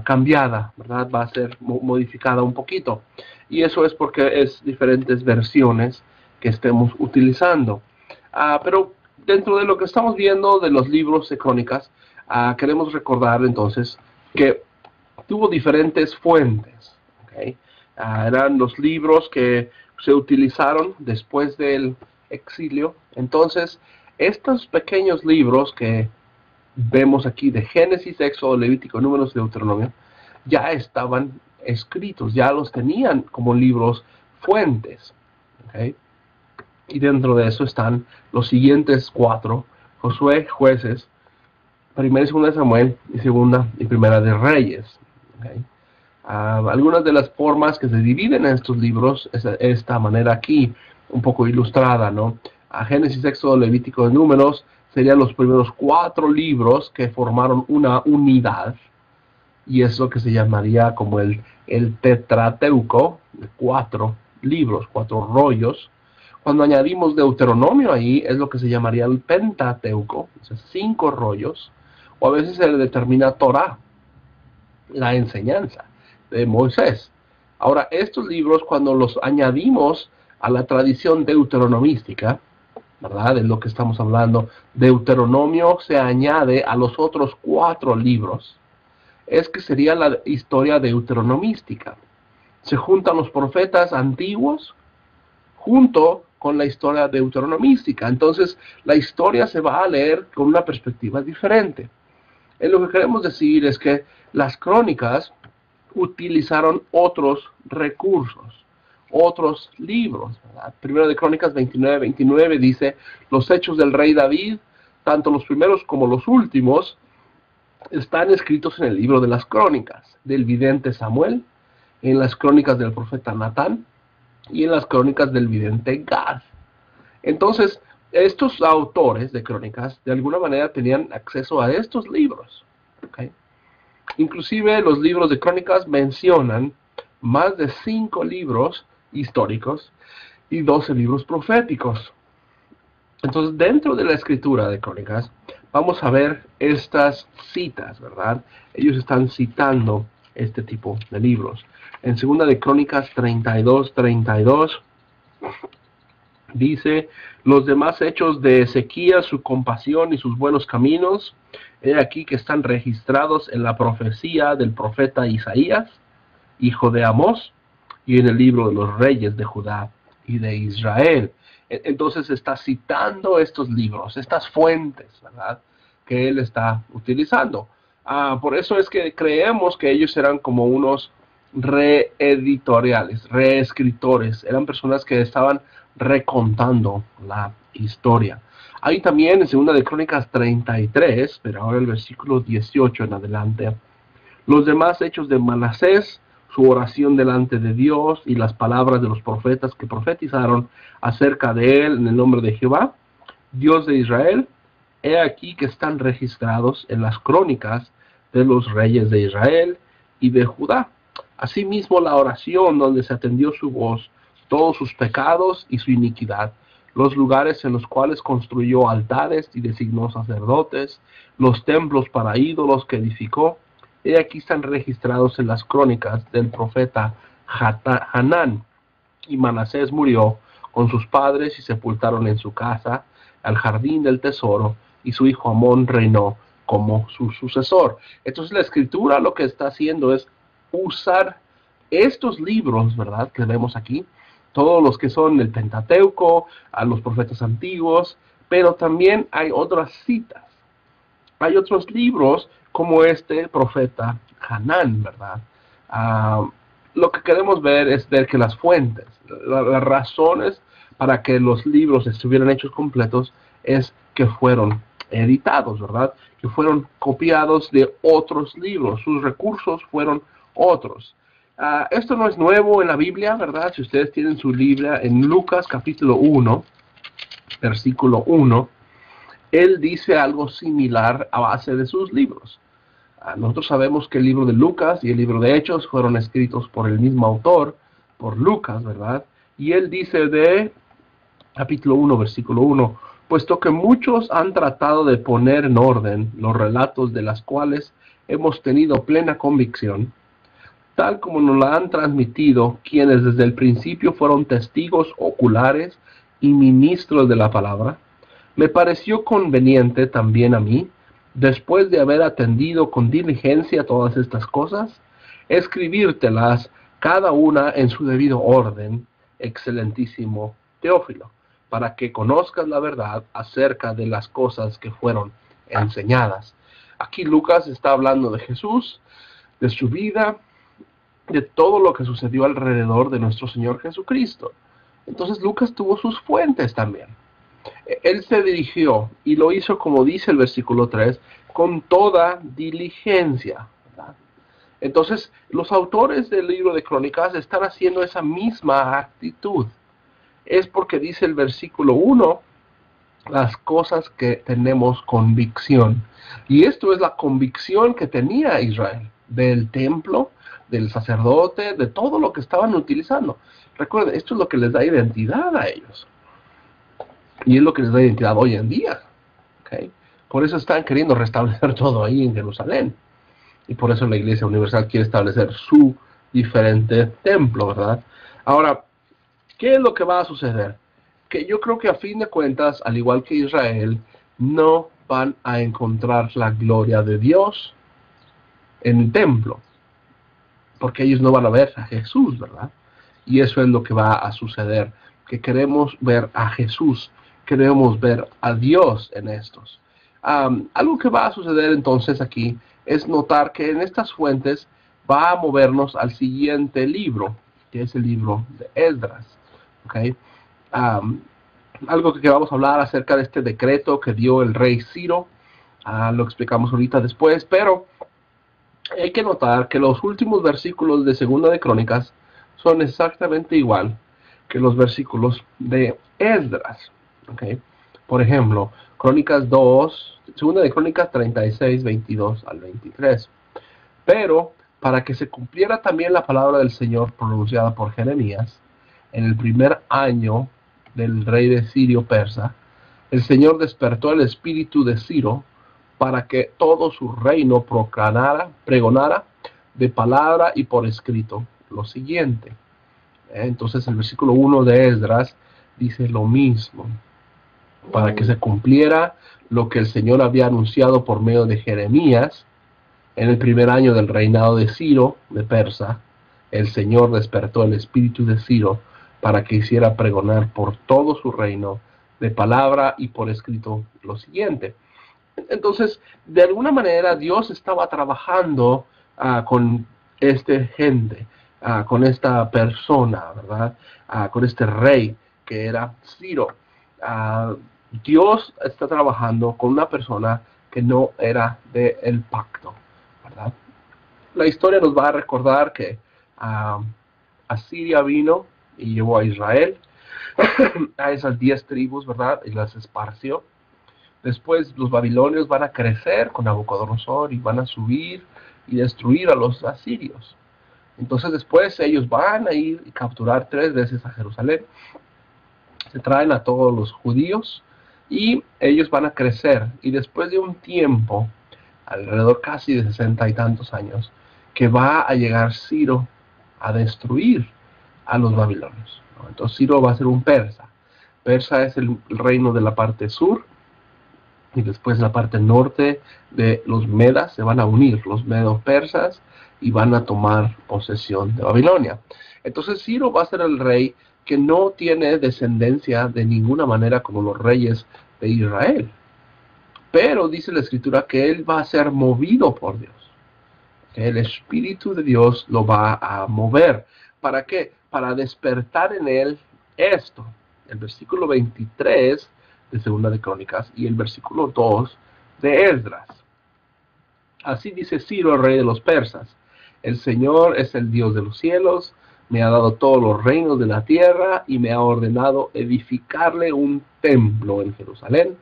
cambiada, ¿verdad? Va a ser modificada un poquito. Y eso es porque es diferentes versiones que estemos utilizando. Pero dentro de lo que estamos viendo de los libros de crónicas, queremos recordar entonces que tuvo diferentes fuentes, ¿okay? Eran los libros que se utilizaron después del exilio. Entonces, estos pequeños libros que vemos aquí de Génesis, Éxodo, Levítico, Números, Deuteronomio, ya estaban escritos, ya los tenían como libros fuentes, ¿okay? Y dentro de eso están los siguientes 4, Josué, Jueces, Primera y Segunda de Samuel, y Segunda y Primera de Reyes, ¿okay? Algunas de las formas que se dividen en estos libros es esta manera aquí, un poco ilustrada, ¿no? Génesis, Éxodo, Levítico, Números serían los primeros 4 libros que formaron una unidad, y es lo que se llamaría como el Tetrateuco, 4 libros, 4 rollos. Cuando añadimos Deuteronomio ahí, es lo que se llamaría el Pentateuco, o sea, 5 rollos, o a veces se le determina Torah, la enseñanza de Moisés. Ahora, estos libros, cuando los añadimos a la tradición deuteronomística, ¿verdad? De lo que estamos hablando, Deuteronomio se añade a los otros 4 libros, es que sería la historia deuteronomística. Se juntan los profetas antiguos junto con la historia deuteronomística. Entonces, la historia se va a leer con una perspectiva diferente. Lo que queremos decir es que las crónicas utilizaron otros recursos, otros libros, ¿verdad? Primero de Crónicas 29 dice, los hechos del rey David, tanto los primeros como los últimos, están escritos en el libro de las crónicas, del vidente Samuel, en las crónicas del profeta Natán, y en las crónicas del vidente Gad. Entonces, estos autores de crónicas, de alguna manera, tenían acceso a estos libros, ¿okay? Inclusive los libros de crónicas mencionan más de 5 libros históricos y 12 libros proféticos. Entonces, dentro de la escritura de crónicas, vamos a ver estas citas, ¿verdad? Ellos están citando este tipo de libros. En segunda de Crónicas 32, Dice, los demás hechos de Ezequías, su compasión y sus buenos caminos, he aquí que están registrados en la profecía del profeta Isaías, hijo de Amós, y en el libro de los reyes de Judá y de Israel. Entonces está citando estos libros, estas fuentes, ¿verdad?, que él está utilizando. Por eso es que creemos que ellos eran como unos reeditoriales, reescritores, eran personas que estaban recontando la historia. Hay también en 2 de Crónicas 33, pero ahora el versículo 18 en adelante, los demás hechos de Manasés, su oración delante de Dios y las palabras de los profetas que profetizaron acerca de él en el nombre de Jehová, Dios de Israel, he aquí que están registrados en las crónicas de los reyes de Israel y de Judá. Asimismo la oración donde se atendió su voz, todos sus pecados y su iniquidad, los lugares en los cuales construyó altares y designó sacerdotes, los templos para ídolos que edificó, y aquí están registrados en las crónicas del profeta Hanán. Y Manasés murió con sus padres y sepultaron en su casa al jardín del tesoro, y su hijo Amón reinó como su sucesor. Entonces la escritura lo que está haciendo es usar estos libros, ¿verdad?, que vemos aquí, todos los que son el Pentateuco, a los profetas antiguos, pero también hay otras citas. Hay otros libros como este profeta Hanán, ¿verdad? Lo que queremos ver es ver que las fuentes, las razones para que los libros estuvieran hechos completos es que fueron editados, ¿verdad? Que fueron copiados de otros libros, sus recursos fueron otros. Esto no es nuevo en la Biblia, ¿verdad? Si ustedes tienen su Biblia, en Lucas capítulo 1, versículo 1, él dice algo similar a base de sus libros. Nosotros sabemos que el libro de Lucas y el libro de Hechos fueron escritos por el mismo autor, por Lucas, ¿verdad? Y él dice de capítulo 1, versículo 1, puesto que muchos han tratado de poner en orden los relatos de las cuales hemos tenido plena convicción, tal como nos la han transmitido quienes desde el principio fueron testigos oculares y ministros de la palabra, me pareció conveniente también a mí, después de haber atendido con diligencia todas estas cosas, escribírtelas cada una en su debido orden, excelentísimo Teófilo, para que conozcas la verdad acerca de las cosas que fueron enseñadas. Aquí Lucas está hablando de Jesús, de su vida, de todo lo que sucedió alrededor de nuestro Señor Jesucristo. Entonces Lucas tuvo sus fuentes también. Él se dirigió y lo hizo, como dice el versículo 3, con toda diligencia, ¿verdad? Entonces los autores del libro de Crónicas están haciendo esa misma actitud. Es porque dice el versículo 1, las cosas que tenemos convicción. Y esto es la convicción que tenía Israel del templo, del sacerdote, de todo lo que estaban utilizando. Recuerden, esto es lo que les da identidad a ellos. Y es lo que les da identidad hoy en día. ¿Okay? Por eso están queriendo restablecer todo ahí en Jerusalén. Y por eso la Iglesia Universal quiere establecer su diferente templo, ¿verdad? Ahora, ¿qué es lo que va a suceder? Que yo creo que a fin de cuentas, al igual que Israel, no van a encontrar la gloria de Dios en el templo. Porque ellos no van a ver a Jesús, ¿verdad? Y eso es lo que va a suceder. Que queremos ver a Jesús. Queremos ver a Dios en estos. Algo que va a suceder entonces aquí es notar que en estas fuentes va a movernos al siguiente libro, que es el libro de Esdras. ¿Okay? Algo que vamos a hablar acerca de este decreto que dio el rey Ciro, lo explicamos ahorita después, pero hay que notar que los últimos versículos de 2 de Crónicas son exactamente igual que los versículos de Esdras. ¿Okay? Por ejemplo, Crónicas 2, 2 de Crónicas 36, 22 al 23. Pero para que se cumpliera también la palabra del Señor pronunciada por Jeremías, en el primer año del rey de Sirio Persa, el Señor despertó el espíritu de Ciro para que todo su reino pregonara de palabra y por escrito lo siguiente. Entonces el versículo 1 de Esdras dice lo mismo, para que se cumpliera lo que el Señor había anunciado por medio de Jeremías. En el primer año del reinado de Ciro, de Persa, el Señor despertó el espíritu de Ciro para que hiciera pregonar por todo su reino, de palabra y por escrito, lo siguiente. Entonces, de alguna manera, Dios estaba trabajando con esta gente, con esta persona, ¿verdad? Con este rey que era Ciro. Dios está trabajando con una persona que no era del pacto, ¿verdad? La historia nos va a recordar que Asiria vino y llevó a Israel a esas 10 tribus, ¿verdad? Y las esparció. Después los babilonios van a crecer con Nabucodonosor y van a subir y destruir a los asirios. Entonces después ellos van a ir y capturar 3 veces a Jerusalén. Se traen a todos los judíos y ellos van a crecer. Y después de un tiempo, alrededor casi de 60 y tantos años, que va a llegar Ciro a destruir a los babilonios, ¿no? Entonces Ciro va a ser un persa. Persa es el reino de la parte sur, y después la parte norte de los medas se van a unir, los medo-persas, y van a tomar posesión de Babilonia. Entonces Ciro va a ser el rey que no tiene descendencia de ninguna manera como los reyes de Israel. Pero dice la Escritura que él va a ser movido por Dios. Que el Espíritu de Dios lo va a mover. ¿Para qué? Para despertar en él esto. El versículo 23 de Segunda de Crónicas y el versículo 2 de Esdras. Así dice Ciro, el rey de los persas: el Señor es el Dios de los cielos, me ha dado todos los reinos de la tierra y me ha ordenado edificarle un templo en Jerusalén,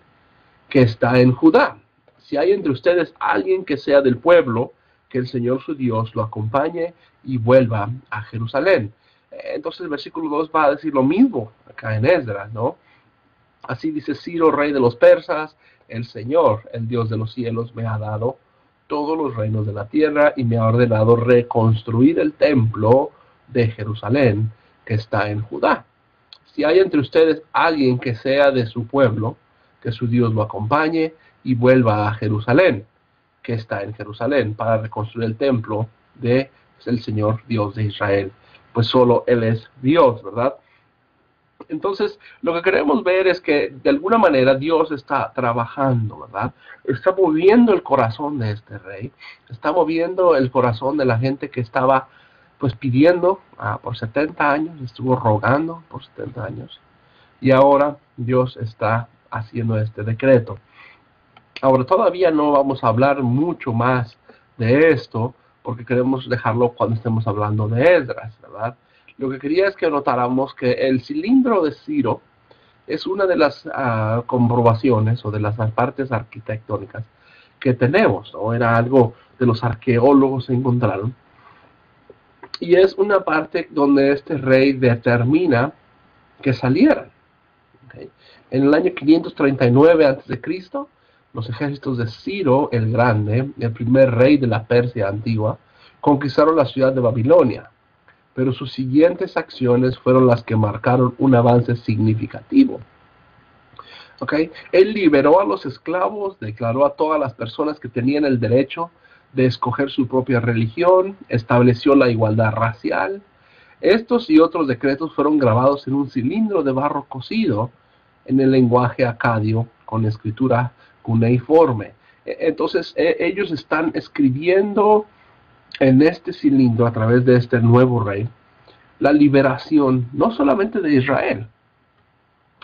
que está en Judá. Si hay entre ustedes alguien que sea del pueblo, que el Señor su Dios lo acompañe y vuelva a Jerusalén. Entonces el versículo 2 va a decir lo mismo acá en Esdras, ¿no? Así dice Ciro, rey de los persas: el Señor, el Dios de los cielos, me ha dado todos los reinos de la tierra y me ha ordenado reconstruir el templo de Jerusalén, que está en Judá. Si hay entre ustedes alguien que sea de su pueblo, que su Dios lo acompañe y vuelva a Jerusalén, que está en Jerusalén, para reconstruir el templo de el Señor Dios de Israel. Pues solo Él es Dios, ¿verdad? Entonces, lo que queremos ver es que de alguna manera Dios está trabajando, ¿verdad? Está moviendo el corazón de este rey, está moviendo el corazón de la gente que estaba pues pidiendo por 70 años, estuvo rogando por 70 años, y ahora Dios está haciendo este decreto. Ahora todavía no vamos a hablar mucho más de esto, porque queremos dejarlo cuando estemos hablando de Esdras, ¿verdad? Lo que quería es que notáramos que el cilindro de Ciro es una de las comprobaciones o de las partes arquitectónicas que tenemos, ¿no? Era algo de los arqueólogos encontraron. Y es una parte donde este rey determina que salieran. ¿Okay? En el año 539 a.C., los ejércitos de Ciro el Grande, el primer rey de la Persia antigua, conquistaron la ciudad de Babilonia. Pero sus siguientes acciones fueron las que marcaron un avance significativo. ¿Okay? Él liberó a los esclavos, declaró a todas las personas que tenían el derecho de escoger su propia religión, estableció la igualdad racial. Estos y otros decretos fueron grabados en un cilindro de barro cocido en el lenguaje acadio con escritura cuneiforme. Entonces ellos están escribiendo en este cilindro, a través de este nuevo rey, la liberación no solamente de Israel,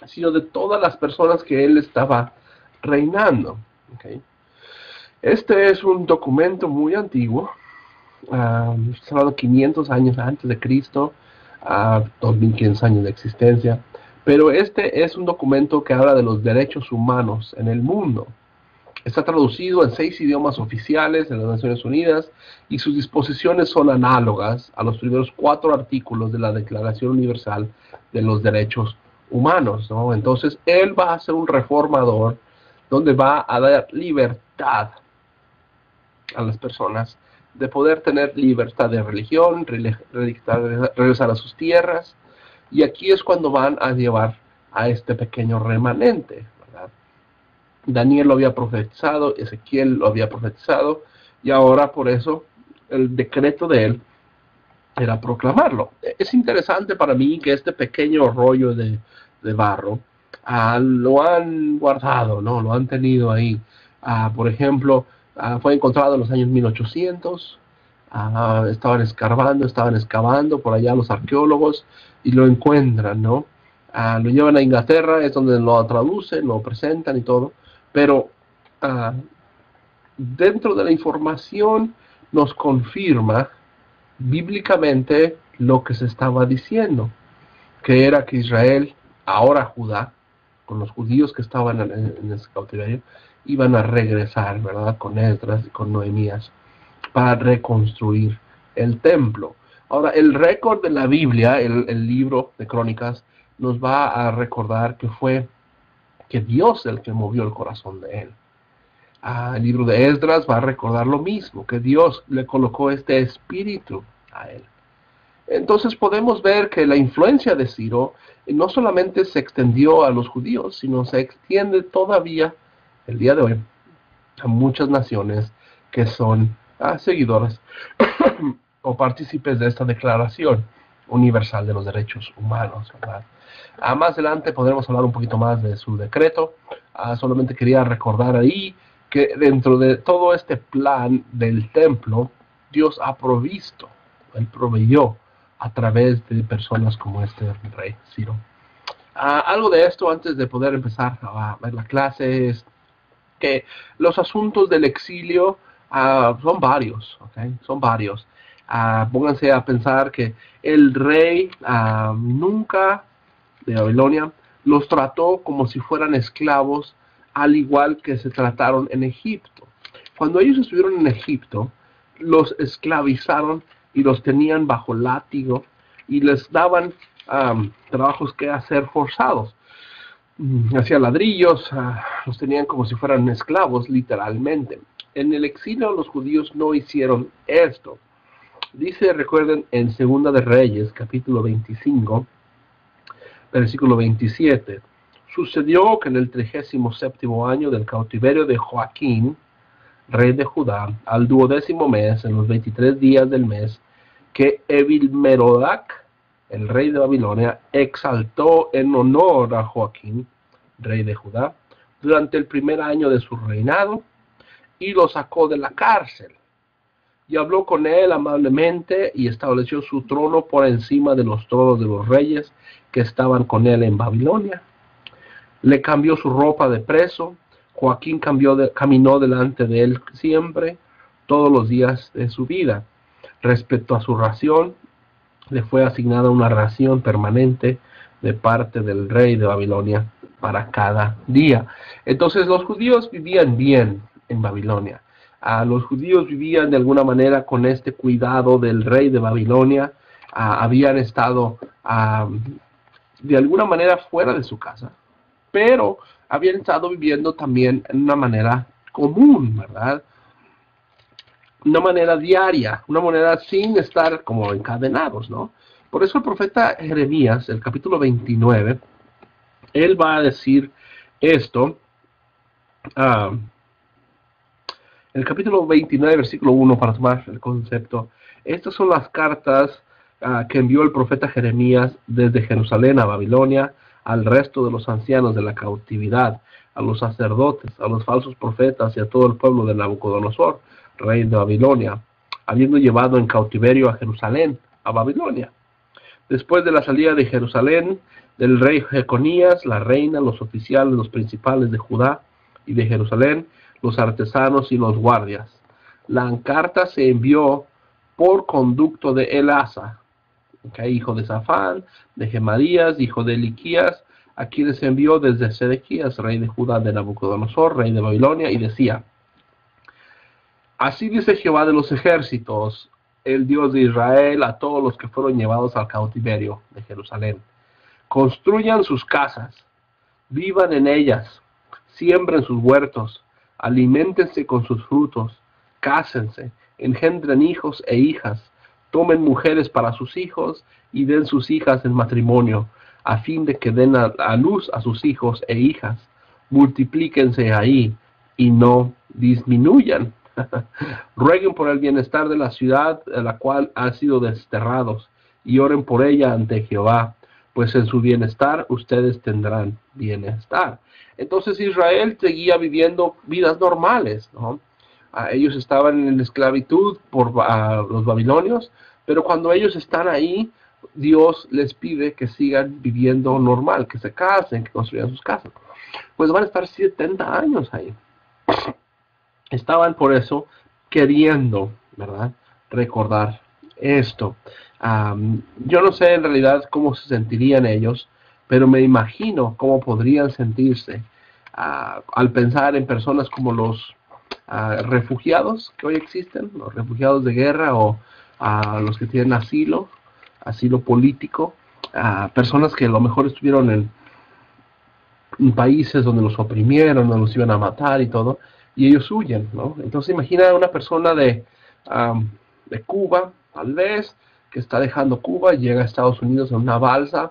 sino de todas las personas que él estaba reinando. ¿Okay? Este es un documento muy antiguo, estamos hablando 500 años antes de Cristo, 2500 años de existencia, pero este es un documento que habla de los derechos humanos en el mundo. Está traducido en 6 idiomas oficiales de las Naciones Unidas y sus disposiciones son análogas a los primeros 4 artículos de la Declaración Universal de los Derechos Humanos, ¿no? Entonces, él va a ser un reformador donde va a dar libertad a las personas de poder tener libertad de religión, regresar a sus tierras, y aquí es cuando van a llevar a este pequeño remanente, ¿verdad? Daniel lo había profetizado, Ezequiel lo había profetizado, y ahora por eso el decreto de él era proclamarlo. Es interesante para mí que este pequeño rollo de barro lo han guardado, ¿no? Lo han tenido ahí. Por ejemplo, fue encontrado en los años 1800. Estaban escarbando, estaban excavando por allá los arqueólogos y lo encuentran, ¿no? Lo llevan a Inglaterra, es donde lo traducen, lo presentan y todo, pero dentro de la información nos confirma bíblicamente lo que se estaba diciendo, que era que Israel, ahora Judá, con los judíos que estaban en ese cautiverio, iban a regresar, ¿verdad? Con Esdras y con Nehemías, para reconstruir el templo. Ahora, el récord de la Biblia, el libro de Crónicas, nos va a recordar que fue que Dios el que movió el corazón de él. El libro de Esdras va a recordar lo mismo, que Dios le colocó este espíritu a él. Entonces podemos ver que la influencia de Ciro no solamente se extendió a los judíos, sino se extiende todavía el día de hoy a muchas naciones que son seguidoras o partícipes de esta Declaración Universal de los Derechos Humanos, ¿verdad? Más adelante podremos hablar un poquito más de su decreto. Solamente quería recordar ahí que dentro de todo este plan del templo, Dios ha provisto, Él proveyó a través de personas como este rey Ciro. Algo de esto antes de poder empezar a ver la clase es que los asuntos del exilio son varios, ¿okay? Son varios. Pónganse a pensar que el rey nunca de Babilonia los trató como si fueran esclavos, al igual que se trataron en Egipto. Cuando ellos estuvieron en Egipto, los esclavizaron y los tenían bajo látigo y les daban trabajos que hacer forzados. Hacían ladrillos, los tenían como si fueran esclavos, literalmente. En el exilio los judíos no hicieron esto. Dice, recuerden, en Segunda de Reyes, capítulo 25, versículo 27, sucedió que en el 37º año del cautiverio de Joaquín, rey de Judá, al 12º mes, en los 23 días del mes, que Evil-Merodach, el rey de Babilonia, exaltó en honor a Joaquín, rey de Judá, durante el primer año de su reinado, y lo sacó de la cárcel. Y habló con él amablemente y estableció su trono por encima de los tronos de los reyes que estaban con él en Babilonia. Le cambió su ropa de preso. Joaquín caminó delante de él siempre, todos los días de su vida. Respecto a su ración, le fue asignada una ración permanente de parte del rey de Babilonia para cada día. Entonces los judíos vivían bien en Babilonia. Los judíos vivían de alguna manera con este cuidado del rey de Babilonia. Habían estado de alguna manera fuera de su casa, pero habían estado viviendo también en una manera común, ¿verdad? Una manera diaria, una manera sin estar como encadenados, ¿no? Por eso el profeta Jeremías, el capítulo 29, él va a decir esto, el capítulo 29, versículo 1, para tomar el concepto. Estas son las cartas que envió el profeta Jeremías desde Jerusalén a Babilonia, al resto de los ancianos de la cautividad, a los sacerdotes, a los falsos profetas y a todo el pueblo de Nabucodonosor, rey de Babilonia, habiendo llevado en cautiverio a Jerusalén, a Babilonia. Después de la salida de Jerusalén, del rey Jeconías, la reina, los oficiales, los principales de Judá y de Jerusalén, los artesanos y los guardias. La carta se envió por conducto de Elasa, hijo de Safán, de Gemarías, hijo de Eliquías, a quienes se envió desde Sedequías, rey de Judá, de Nabucodonosor, rey de Babilonia, y decía: así dice Jehová de los ejércitos, el Dios de Israel, a todos los que fueron llevados al cautiverio de Jerusalén: construyan sus casas, vivan en ellas, siembren sus huertos, aliméntense con sus frutos, cásense, engendren hijos e hijas, tomen mujeres para sus hijos y den sus hijas en matrimonio, a fin de que den a luz a sus hijos e hijas. Multiplíquense ahí y no disminuyan. Rueguen por el bienestar de la ciudad a la cual han sido desterrados, y oren por ella ante Jehová, pues en su bienestar ustedes tendrán bienestar. Entonces Israel seguía viviendo vidas normales, ¿no? Ellos estaban en esclavitud por los babilonios, pero cuando ellos están ahí, Dios les pide que sigan viviendo normal, que se casen, que construyan sus casas. Pues van a estar 70 años ahí. Estaban por eso queriendo, ¿verdad?, recordar esto. Yo no sé en realidad cómo se sentirían ellos, pero me imagino cómo podrían sentirse al pensar en personas como los refugiados que hoy existen, los refugiados de guerra o los que tienen asilo político, personas que a lo mejor estuvieron en países donde los oprimieron, donde los iban a matar y todo, y ellos huyen, ¿no? Entonces imagina a una persona de Cuba, tal vez, que está dejando Cuba, llega a Estados Unidos en una balsa.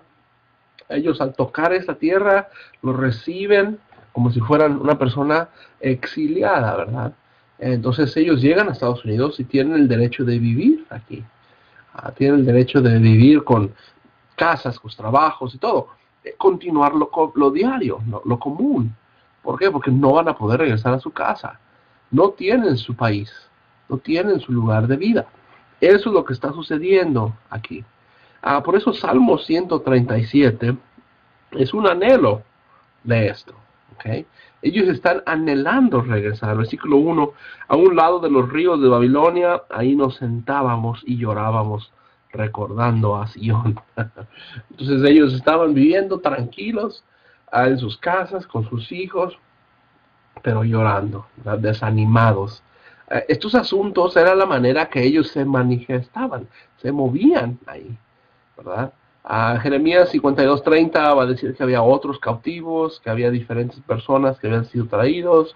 Ellos al tocar esta tierra los reciben como si fueran una persona exiliada, ¿verdad? Entonces ellos llegan a Estados Unidos y tienen el derecho de vivir aquí. Tienen el derecho de vivir con casas, con trabajos y todo. Continuar lo diario, lo común. ¿Por qué? Porque no van a poder regresar a su casa. No tienen su país. No tienen su lugar de vida. Eso es lo que está sucediendo aquí. Por eso Salmo 137 es un anhelo de esto. ¿Okay? Ellos están anhelando regresar. Versículo 1, a un lado de los ríos de Babilonia, ahí nos sentábamos y llorábamos recordando a Sion. Entonces ellos estaban viviendo tranquilos en sus casas, con sus hijos, pero llorando, ¿verdad?, desanimados. Estos asuntos era la manera que ellos se manifestaban, se movían ahí, ¿verdad? Jeremías 52:30 va a decir que había otros cautivos, que había diferentes personas que habían sido traídos.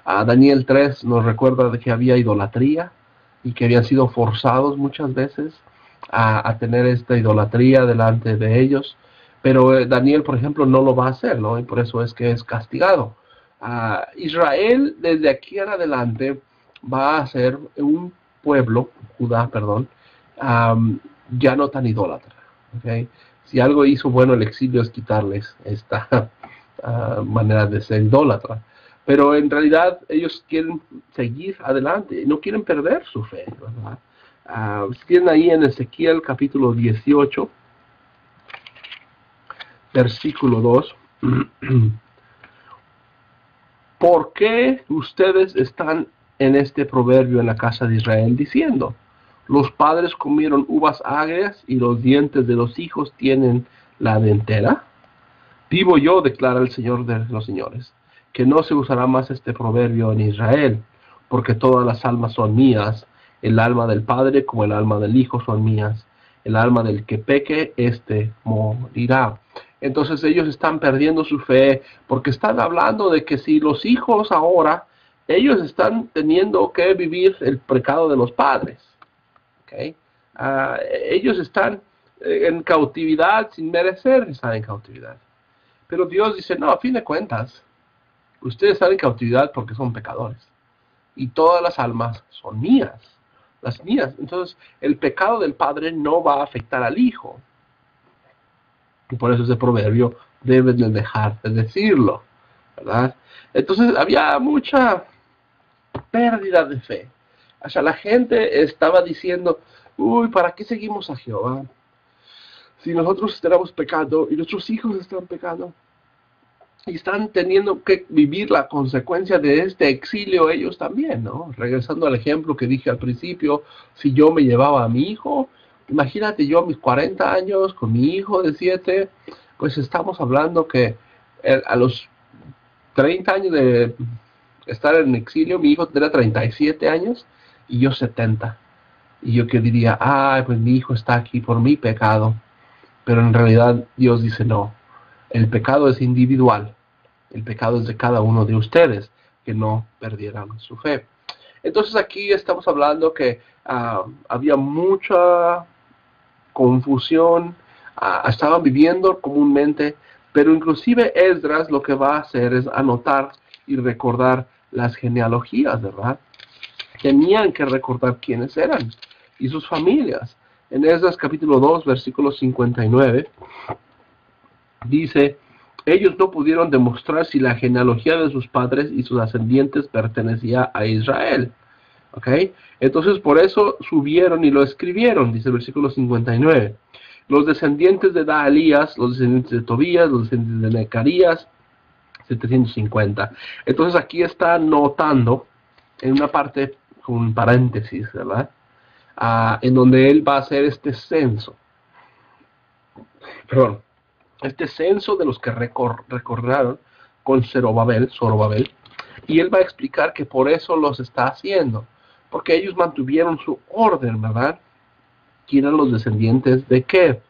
Daniel 3 nos recuerda de que había idolatría y que habían sido forzados muchas veces a tener esta idolatría delante de ellos. Pero Daniel, por ejemplo, no lo va a hacer, ¿no? Y por eso es que es castigado. Israel, desde aquí en adelante, va a ser un pueblo, Judá, perdón, ya no tan idólatra. ¿Okay? Si algo hizo bueno el exilio es quitarles esta manera de ser idólatra. Pero en realidad ellos quieren seguir adelante, no quieren perder su fe, ¿verdad? Tienen ahí en Ezequiel capítulo 18, versículo 2. ¿Por qué ustedes están en este proverbio en la casa de Israel diciendo: los padres comieron uvas agrias y los dientes de los hijos tienen la dentera? Vivo yo, declara el Señor de los señores, que no se usará más este proverbio en Israel, porque todas las almas son mías, el alma del padre como el alma del hijo son mías, el alma del que peque, éste morirá. Entonces ellos están perdiendo su fe, porque están hablando de que si los hijos ahora, ellos están teniendo que vivir el pecado de los padres. ¿Okay? Ellos están en cautividad sin merecer estar en cautividad. Pero Dios dice, no, a fin de cuentas, ustedes están en cautividad porque son pecadores. Y todas las almas son mías, las mías. Entonces, el pecado del padre no va a afectar al hijo. Y por eso ese proverbio deben de dejar de decirlo, ¿verdad? Entonces, había mucha pérdida de fe. O sea, la gente estaba diciendo, uy, ¿para qué seguimos a Jehová? Si nosotros estamos pecando y nuestros hijos están pecando y están teniendo que vivir la consecuencia de este exilio ellos también, ¿no? Regresando al ejemplo que dije al principio, si yo me llevaba a mi hijo, imagínate yo a mis 40 años con mi hijo de 7, pues estamos hablando que a los 30 años de estar en exilio, mi hijo tendría 37 años y yo 70. Y yo que diría, pues mi hijo está aquí por mi pecado. Pero en realidad Dios dice, no, el pecado es individual. El pecado es de cada uno de ustedes, que no perdieran su fe. Entonces aquí estamos hablando que había mucha confusión, estaban viviendo comúnmente, pero inclusive Esdras lo que va a hacer es anotar y recordar las genealogías, ¿verdad? Tenían que recordar quiénes eran y sus familias. En Esdras capítulo 2, versículo 59, dice: ellos no pudieron demostrar si la genealogía de sus padres y sus ascendientes pertenecía a Israel. ¿Ok? Entonces por eso subieron y lo escribieron, dice el versículo 59. Los descendientes de Daalías, los descendientes de Tobías, los descendientes de Necarías, 750. Entonces aquí está notando en una parte con un paréntesis, ¿verdad? En donde él va a hacer este censo. Perdón. Este censo de los que recordaron con Zorobabel, y él va a explicar que por eso los está haciendo, porque ellos mantuvieron su orden, ¿verdad? ¿Quién eran los descendientes de qué?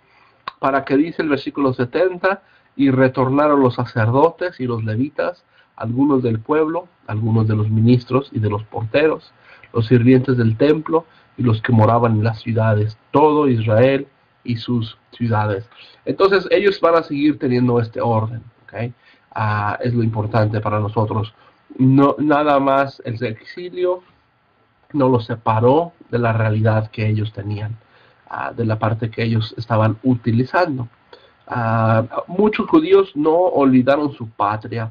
Para que dice el versículo 70, y retornaron los sacerdotes y los levitas, algunos del pueblo, algunos de los ministros y de los porteros, los sirvientes del templo y los que moraban en las ciudades, todo Israel y sus ciudades. Entonces ellos van a seguir teniendo este orden, ¿okay? Es lo importante para nosotros. No, nada más el exilio no los separó de la realidad que ellos tenían, de la parte que ellos estaban utilizando. Muchos judíos no olvidaron su patria.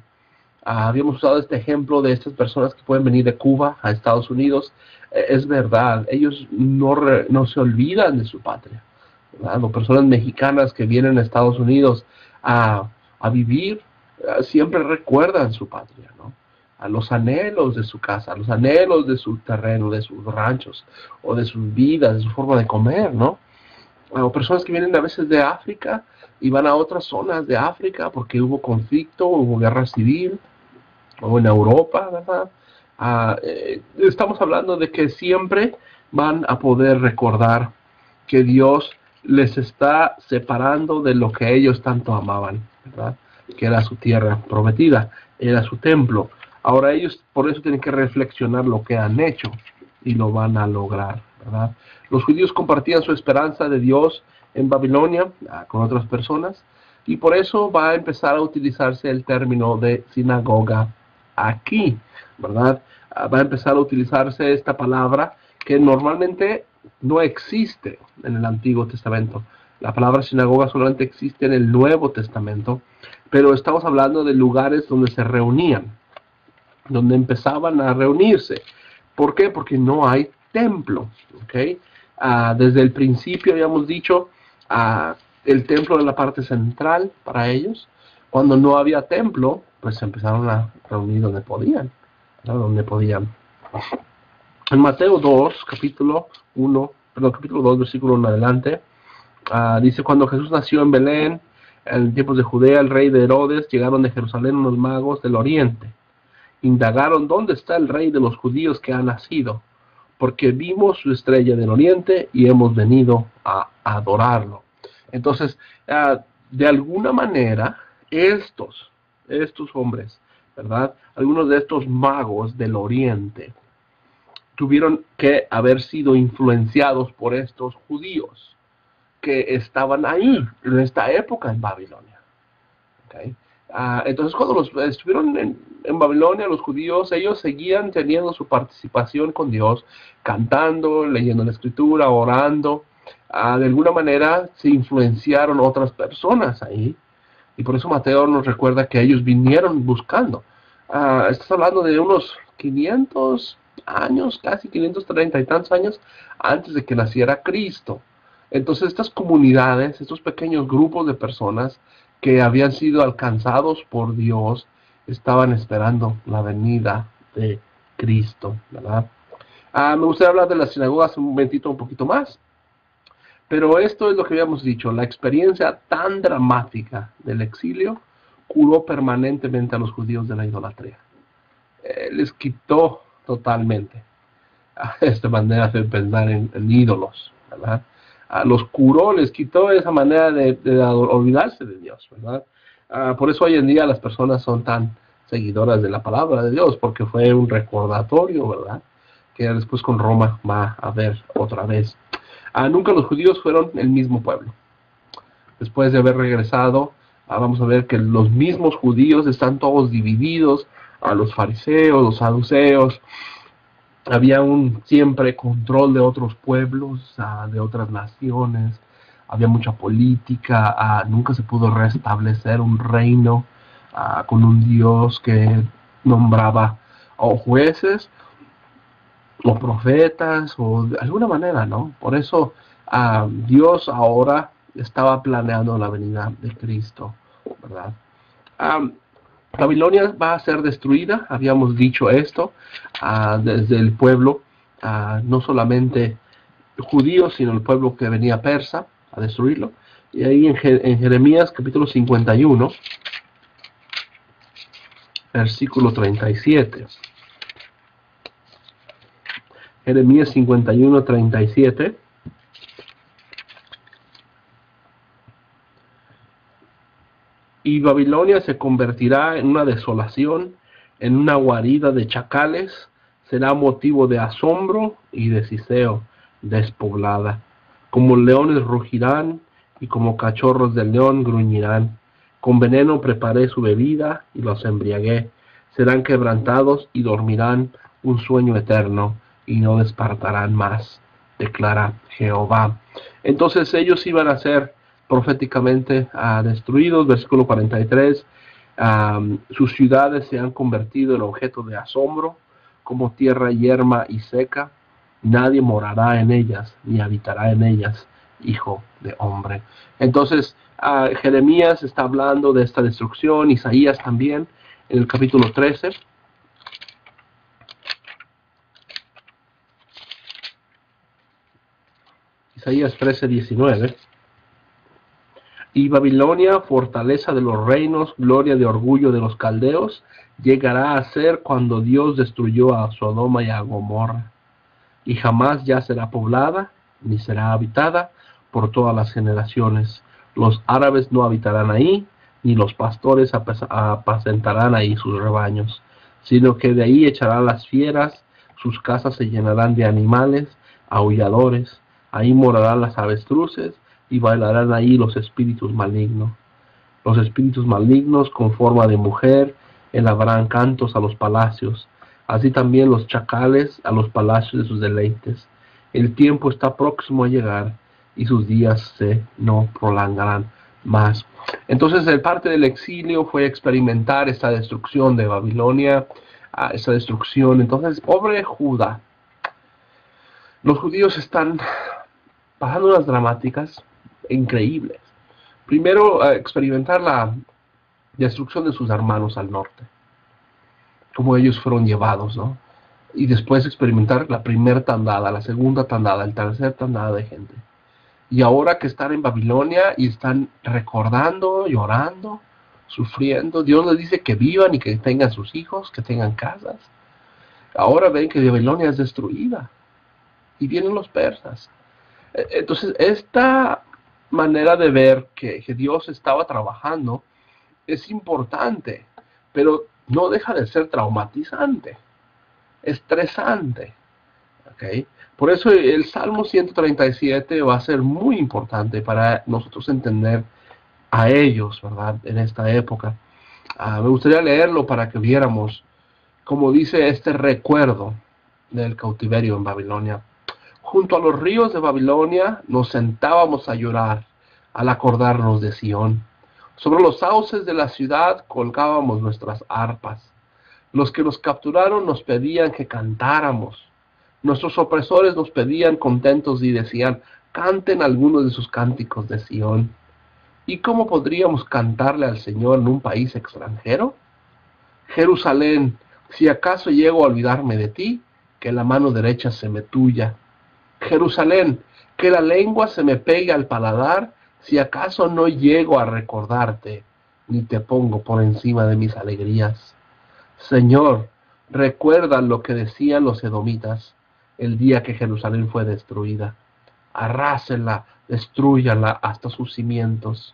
Habíamos usado este ejemplo de estas personas que pueden venir de Cuba a Estados Unidos. Es verdad, ellos no se olvidan de su patria. Las personas mexicanas que vienen a Estados Unidos a vivir, siempre recuerdan su patria, ¿no? A los anhelos de su casa, a los anhelos de su terreno, de sus ranchos, o de sus vidas, de su forma de comer, ¿no? O personas que vienen a veces de África y van a otras zonas de África porque hubo conflicto, hubo guerra civil, o en Europa, ¿verdad? Estamos hablando de que siempre van a poder recordar que Dios les está separando de lo que ellos tanto amaban, ¿verdad? Que era su tierra prometida, era su templo. Ahora ellos por eso tienen que reflexionar lo que han hecho y lo van a lograr, ¿verdad? Los judíos compartían su esperanza de Dios en Babilonia con otras personas, y por eso va a empezar a utilizarse el término de sinagoga aquí, ¿verdad? Va a empezar a utilizarse esta palabra que normalmente no existe en el Antiguo Testamento. La palabra sinagoga solamente existe en el Nuevo Testamento, pero estamos hablando de lugares donde se reunían, donde empezaban a reunirse. ¿Por qué? Porque no hay templo, ¿ok? Desde el principio habíamos dicho, el templo era la parte central para ellos. Cuando no había templo, pues se empezaron a reunir donde podían, ¿no? Donde podían. En Mateo 2, capítulo 2, versículo 1 adelante, dice: cuando Jesús nació en Belén, en tiempos de Judea, el rey de Herodes, llegaron de Jerusalén unos magos del oriente. Indagaron: ¿dónde está el rey de los judíos que ha nacido? Porque vimos su estrella del oriente y hemos venido a adorarlo. Entonces, de alguna manera, estos hombres, ¿verdad? Algunos de estos magos del oriente tuvieron que haber sido influenciados por estos judíos que estaban ahí en esta época en Babilonia. ¿Okay? Entonces cuando estuvieron en Babilonia, los judíos, ellos seguían teniendo su participación con Dios, cantando, leyendo la escritura, orando. De alguna manera se influenciaron otras personas ahí, y por eso Mateo nos recuerda que ellos vinieron buscando. Estás hablando de unos 500 años, casi 530 y tantos años antes de que naciera Cristo. Entonces estas comunidades, estos pequeños grupos de personas que habían sido alcanzados por Dios, estaban esperando la venida de Cristo, ¿verdad? Me gustaría hablar de las sinagogas un momentito, un poquito más, pero esto es lo que habíamos dicho: la experiencia tan dramática del exilio curó permanentemente a los judíos de la idolatría. Les quitó totalmente esta manera de pensar en ídolos, ¿verdad? Los curó, les quitó esa manera de olvidarse de Dios, ¿verdad? Por eso hoy en día las personas son tan seguidoras de la palabra de Dios, porque fue un recordatorio, ¿verdad? Que después con Roma va a haber otra vez. Nunca los judíos fueron el mismo pueblo. Después de haber regresado, vamos a ver que los mismos judíos están todos divididos, a los fariseos, los saduceos. Había un siempre control de otros pueblos, de otras naciones. Había mucha política, nunca se pudo restablecer un reino con un Dios que nombraba o jueces o profetas o de alguna manera, ¿no? Por eso Dios ahora estaba planeando la venida de Cristo, ¿verdad? Babilonia va a ser destruida, habíamos dicho esto, desde el pueblo, no solamente judío, sino el pueblo que venía persa, a destruirlo. Y ahí en Jeremías capítulo 51, versículo 37. Jeremías 51, 37. Y Babilonia se convertirá en una desolación, en una guarida de chacales, será motivo de asombro y de siseo, despoblada. Como leones rugirán y como cachorros de león gruñirán. Con veneno preparé su bebida y los embriagué. Serán quebrantados y dormirán un sueño eterno y no despertarán más, declara Jehová. Entonces ellos iban a ser proféticamente destruidos. Versículo 43, sus ciudades se han convertido en objeto de asombro, como tierra yerma y seca. Nadie morará en ellas, ni habitará en ellas, hijo de hombre. Entonces, Jeremías está hablando de esta destrucción, Isaías también, en el capítulo 13. Isaías 13, 19. Y Babilonia, fortaleza de los reinos, gloria de orgullo de los caldeos, llegará a ser cuando Dios destruyó a Sodoma y a Gomorra. Y jamás ya será poblada, ni será habitada por todas las generaciones. Los árabes no habitarán ahí, ni los pastores apacentarán ahí sus rebaños, sino que de ahí echarán las fieras, sus casas se llenarán de animales, aulladores, ahí morarán las avestruces, y bailarán ahí los espíritus malignos. Los espíritus malignos con forma de mujer elevarán cantos a los palacios, así también los chacales a los palacios de sus deleites. El tiempo está próximo a llegar y sus días no prolongarán más. Entonces, el parte del exilio fue experimentar esta destrucción de Babilonia, esta destrucción. Entonces, pobre Judá. Los judíos están pasando unas dramáticas increíbles. Primero, experimentar la destrucción de sus hermanos al norte, como ellos fueron llevados, ¿no? Y después experimentar la primera tandada, la segunda tandada, la tercera tandada de gente. Y ahora que están en Babilonia y están recordando, llorando, sufriendo, Dios les dice que vivan y que tengan sus hijos, que tengan casas. Ahora ven que Babilonia es destruida y vienen los persas. Entonces, esta manera de ver que Dios estaba trabajando es importante, pero no deja de ser traumatizante, estresante. ¿Okay? Por eso el Salmo 137 va a ser muy importante para nosotros entender a ellos, ¿verdad? En esta época. Me gustaría leerlo para que viéramos, como dice este recuerdo del cautiverio en Babilonia. Junto a los ríos de Babilonia nos sentábamos a llorar al acordarnos de Sión. Sobre los sauces de la ciudad colgábamos nuestras arpas. Los que nos capturaron nos pedían que cantáramos. Nuestros opresores nos pedían contentos y decían, canten algunos de sus cánticos de Sión. ¿Y cómo podríamos cantarle al Señor en un país extranjero? Jerusalén, si acaso llego a olvidarme de ti, que la mano derecha se me tuya. Jerusalén, que la lengua se me pegue al paladar, si acaso no llego a recordarte, ni te pongo por encima de mis alegrías. Señor, recuerda lo que decían los edomitas el día que Jerusalén fue destruida. Arrásenla, destrúyala hasta sus cimientos.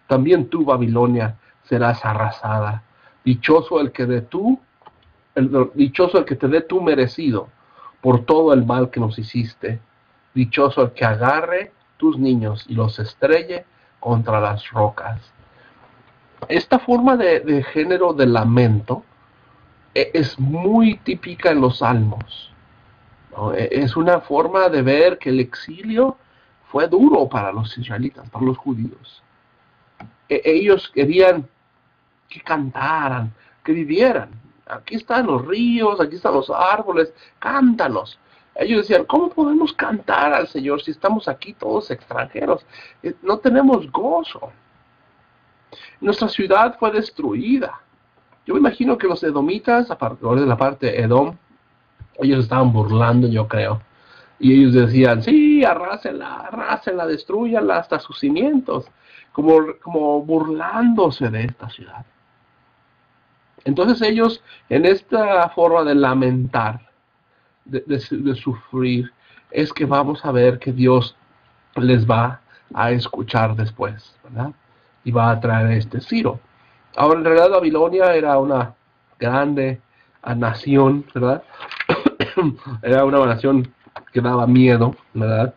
También tú, Babilonia, serás arrasada. Dichoso el que te dé tú merecido por todo el mal que nos hiciste. Dichoso el que agarre tus niños y los estrelle contra las rocas. Esta forma de género de lamento es muy típica en los salmos, ¿no? Es una forma de ver que el exilio fue duro para los israelitas, para los judíos. Ellos querían que cantaran, que vivieran. Aquí están los ríos, aquí están los árboles, cántanos. Ellos decían, ¿cómo podemos cantar al Señor si estamos aquí todos extranjeros? No tenemos gozo. Nuestra ciudad fue destruida. Yo me imagino que los edomitas, aparte de la parte de Edom, ellos estaban burlando, yo creo. Y ellos decían, sí, arrásenla, destruyanla hasta sus cimientos, como burlándose de esta ciudad. Entonces ellos, en esta forma de lamentar, de sufrir, es que vamos a ver que Dios les va a escuchar después, ¿verdad? Y va a traer este Ciro. Ahora, en realidad, Babilonia era una grande nación, ¿verdad? Era una nación que daba miedo, ¿verdad?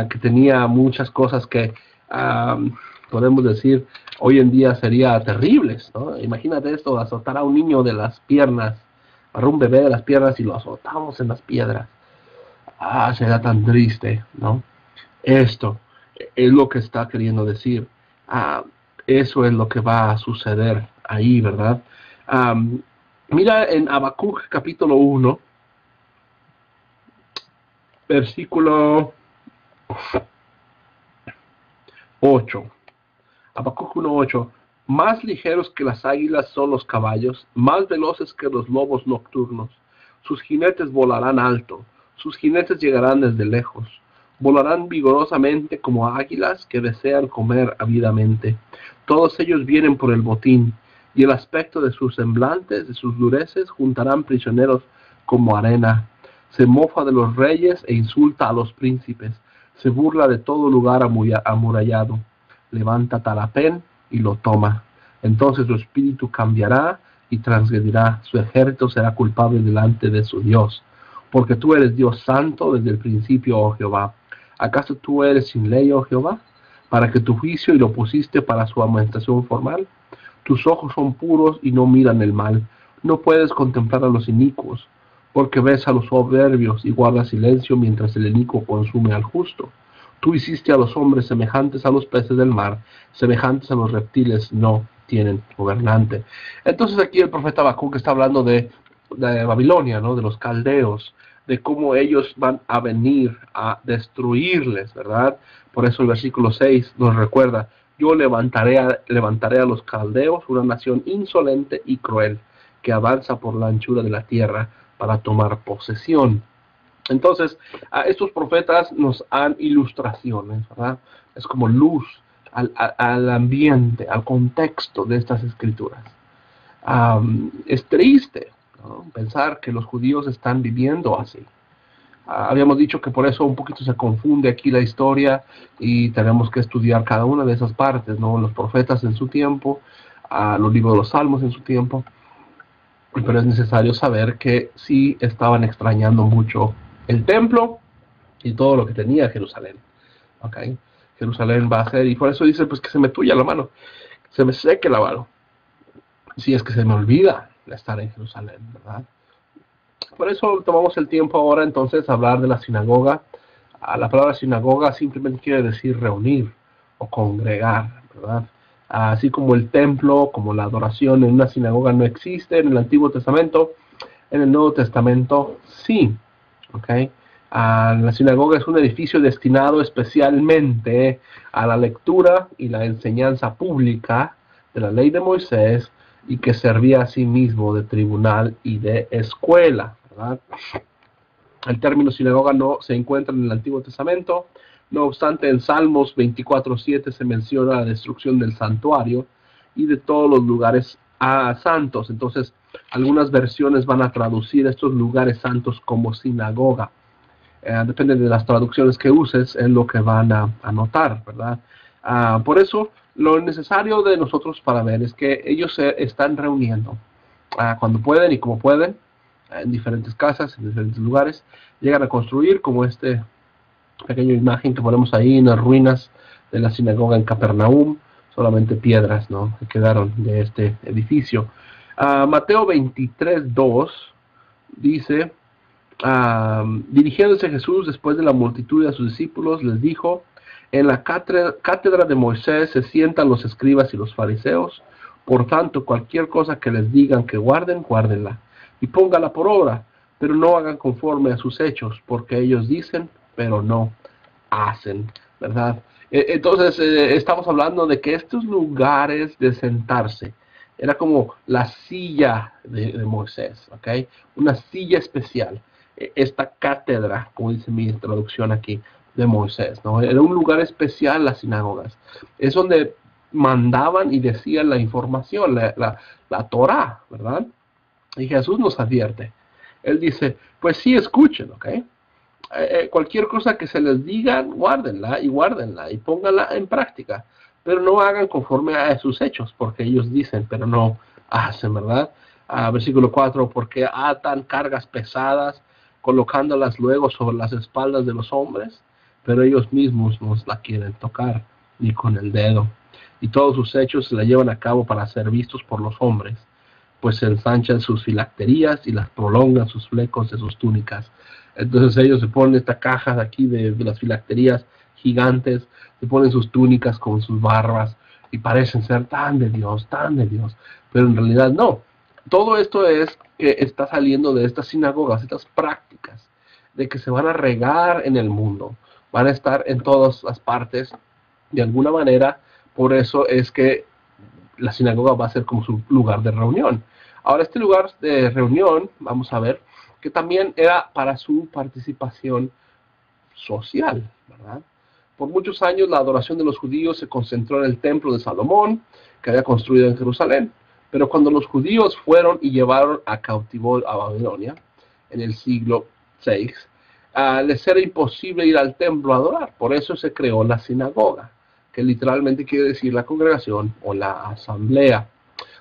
Que tenía muchas cosas que podemos decir hoy en día serían terribles, ¿no? Imagínate esto, azotar a un niño de las piernas, agarrar un bebé de las piernas y lo azotamos en las piedras. Sería tan triste, ¿no? Esto es lo que está queriendo decir. Eso es lo que va a suceder ahí, ¿verdad? Mira en Habacuc capítulo 1, versículo 8. Habacuc 1:8. Más ligeros que las águilas son los caballos, más veloces que los lobos nocturnos. Sus jinetes volarán alto, sus jinetes llegarán desde lejos. Volarán vigorosamente como águilas que desean comer ávidamente. Todos ellos vienen por el botín, y el aspecto de sus semblantes, de sus dureces, juntarán prisioneros como arena. Se mofa de los reyes e insulta a los príncipes. Se burla de todo lugar amurallado. Levanta Tarapén y lo toma. Entonces su espíritu cambiará y transgredirá. Su ejército será culpable delante de su Dios. Porque tú eres Dios santo desde el principio, oh Jehová. ¿Acaso tú eres sin ley, oh Jehová, para que tu juicio y lo pusiste para su amonestación formal? Tus ojos son puros y no miran el mal. No puedes contemplar a los inicuos, porque ves a los soberbios y guardas silencio mientras el inicuo consume al justo. Tú hiciste a los hombres semejantes a los peces del mar, semejantes a los reptiles, no tienen gobernante. Entonces aquí el profeta Habacuc está hablando de Babilonia, ¿no? De los caldeos, de cómo ellos van a venir a destruirles, ¿verdad? Por eso el versículo 6 nos recuerda, yo levantaré a los caldeos, una nación insolente y cruel, que avanza por la anchura de la tierra para tomar posesión. Entonces, estos profetas nos dan ilustraciones, ¿verdad? Es como luz al ambiente, al contexto de estas escrituras. Es triste, ¿no? Pensar que los judíos están viviendo así. Habíamos dicho que por eso un poquito se confunde aquí la historia y tenemos que estudiar cada una de esas partes, ¿no? Los profetas en su tiempo, los libros de los salmos en su tiempo, pero es necesario saber que sí estaban extrañando mucho el templo y todo lo que tenía Jerusalén. ¿Okay? Jerusalén va a ser, y por eso dice pues que se me tuya la mano, se me seque la mano, si es que se me olvida de estar en Jerusalén, ¿verdad? Por eso tomamos el tiempo ahora entonces a hablar de la sinagoga. La palabra sinagoga simplemente quiere decir reunir o congregar, ¿verdad? Así como el templo, como la adoración en una sinagoga no existe en el Antiguo Testamento, en el Nuevo Testamento sí. ¿Okay? La sinagoga es un edificio destinado especialmente a la lectura y la enseñanza pública de la ley de Moisés y que servía a sí mismo de tribunal y de escuela, ¿verdad? El término sinagoga no se encuentra en el Antiguo Testamento, no obstante en Salmos 24:7 se menciona la destrucción del santuario y de todos los lugares santos. Entonces algunas versiones van a traducir estos lugares santos como sinagoga. Depende de las traducciones que uses, es lo que van a notar, ¿verdad? Por eso, lo necesario de nosotros para ver es que ellos se están reuniendo cuando pueden y como pueden, en diferentes casas, en diferentes lugares, llegan a construir como este pequeña imagen que ponemos ahí en las ruinas de la sinagoga en Capernaum, solamente piedras, ¿no?, que quedaron de este edificio. Mateo 23:2 dice, dirigiéndose Jesús después de la multitud a sus discípulos, les dijo: en la cátedra de Moisés se sientan los escribas y los fariseos. Por tanto, cualquier cosa que les digan que guarden, guárdenla, y póngala por obra, pero no hagan conforme a sus hechos, porque ellos dicen, pero no hacen, ¿verdad? Entonces, estamos hablando de que estos lugares de sentarse, era como la silla de Moisés, ¿ok? Una silla especial. Esta cátedra, como dice mi traducción aquí, de Moisés, ¿no? Era un lugar especial, las sinagogas. Es donde mandaban y decían la información, la Torá, ¿verdad? Y Jesús nos advierte. Él dice, pues sí, escuchen, ¿ok? Cualquier cosa que se les diga, guárdenla y pónganla en práctica, pero no hagan conforme a sus hechos, porque ellos dicen, pero no hacen, ¿verdad? Versículo 4, porque atan cargas pesadas, colocándolas luego sobre las espaldas de los hombres, pero ellos mismos no la quieren tocar, ni con el dedo. Y todos sus hechos se la llevan a cabo para ser vistos por los hombres, pues se ensanchan sus filacterías y las prolongan sus flecos de sus túnicas. Entonces ellos se ponen esta caja de aquí de las filacterías gigantes, se ponen sus túnicas con sus barbas y parecen ser tan de Dios, pero en realidad no. Todo esto es que está saliendo de estas sinagogas, estas prácticas, de que se van a regar en el mundo, van a estar en todas las partes de alguna manera. Por eso es que la sinagoga va a ser como su lugar de reunión. Ahora, este lugar de reunión, vamos a ver, que también era para su participación social, ¿verdad? Por muchos años la adoración de los judíos se concentró en el templo de Salomón, que había construido en Jerusalén. Pero cuando los judíos fueron y llevaron a cautivo a Babilonia, en el siglo VI, les era imposible ir al templo a adorar. Por eso se creó la sinagoga, que literalmente quiere decir la congregación o la asamblea.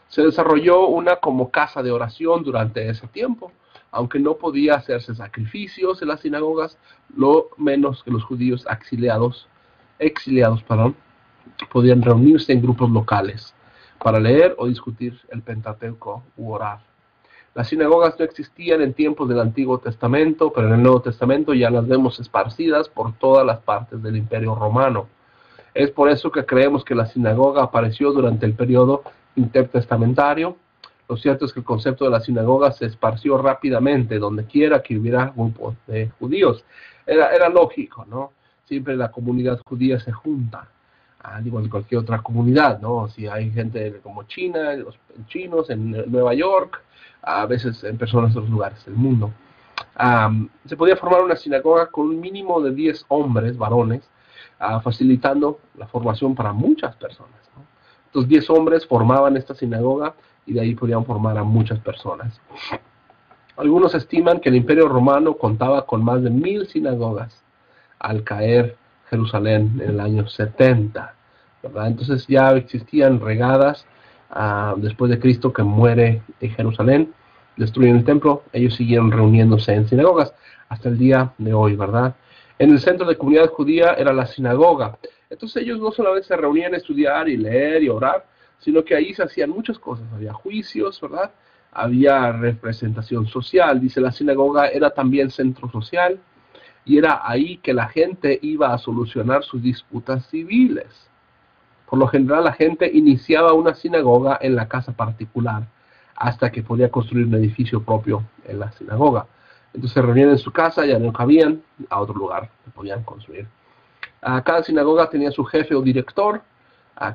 Se desarrolló una como casa de oración durante ese tiempo, aunque no podía hacerse sacrificios en las sinagogas, lo menos que los judíos exiliados, podían reunirse en grupos locales para leer o discutir el Pentateuco u orar. Las sinagogas no existían en tiempos del Antiguo Testamento, pero en el Nuevo Testamento ya las vemos esparcidas por todas las partes del Imperio Romano. Es por eso que creemos que la sinagoga apareció durante el periodo intertestamentario. Lo cierto es que el concepto de la sinagoga se esparció rápidamente donde quiera que hubiera grupos de judíos. Era lógico, ¿no? Siempre la comunidad judía se junta, al igual que cualquier otra comunidad, ¿no? Si hay gente como China, los chinos en Nueva York, a veces en personas de otros lugares del mundo. Se podía formar una sinagoga con un mínimo de 10 hombres, varones, facilitando la formación para muchas personas, ¿no? Estos 10 hombres formaban esta sinagoga y de ahí podían formar a muchas personas. Algunos estiman que el Imperio Romano contaba con más de 1000 sinagogas al caer Jerusalén en el año 70, ¿verdad? Entonces ya existían regadas después de Cristo, que muere en Jerusalén, destruyen el templo. Ellos siguieron reuniéndose en sinagogas hasta el día de hoy, ¿verdad? En el centro de comunidad judía era la sinagoga. Entonces ellos no solamente se reunían a estudiar y leer y orar, sino que ahí se hacían muchas cosas. Había juicios, ¿verdad? Había representación social. Dice, la sinagoga era también centro social, y era ahí que la gente iba a solucionar sus disputas civiles. Por lo general, la gente iniciaba una sinagoga en la casa particular hasta que podía construir un edificio propio en la sinagoga. Entonces se reunían en su casa, ya no cabían, a otro lugar que podían construir. Cada sinagoga tenía su jefe o director,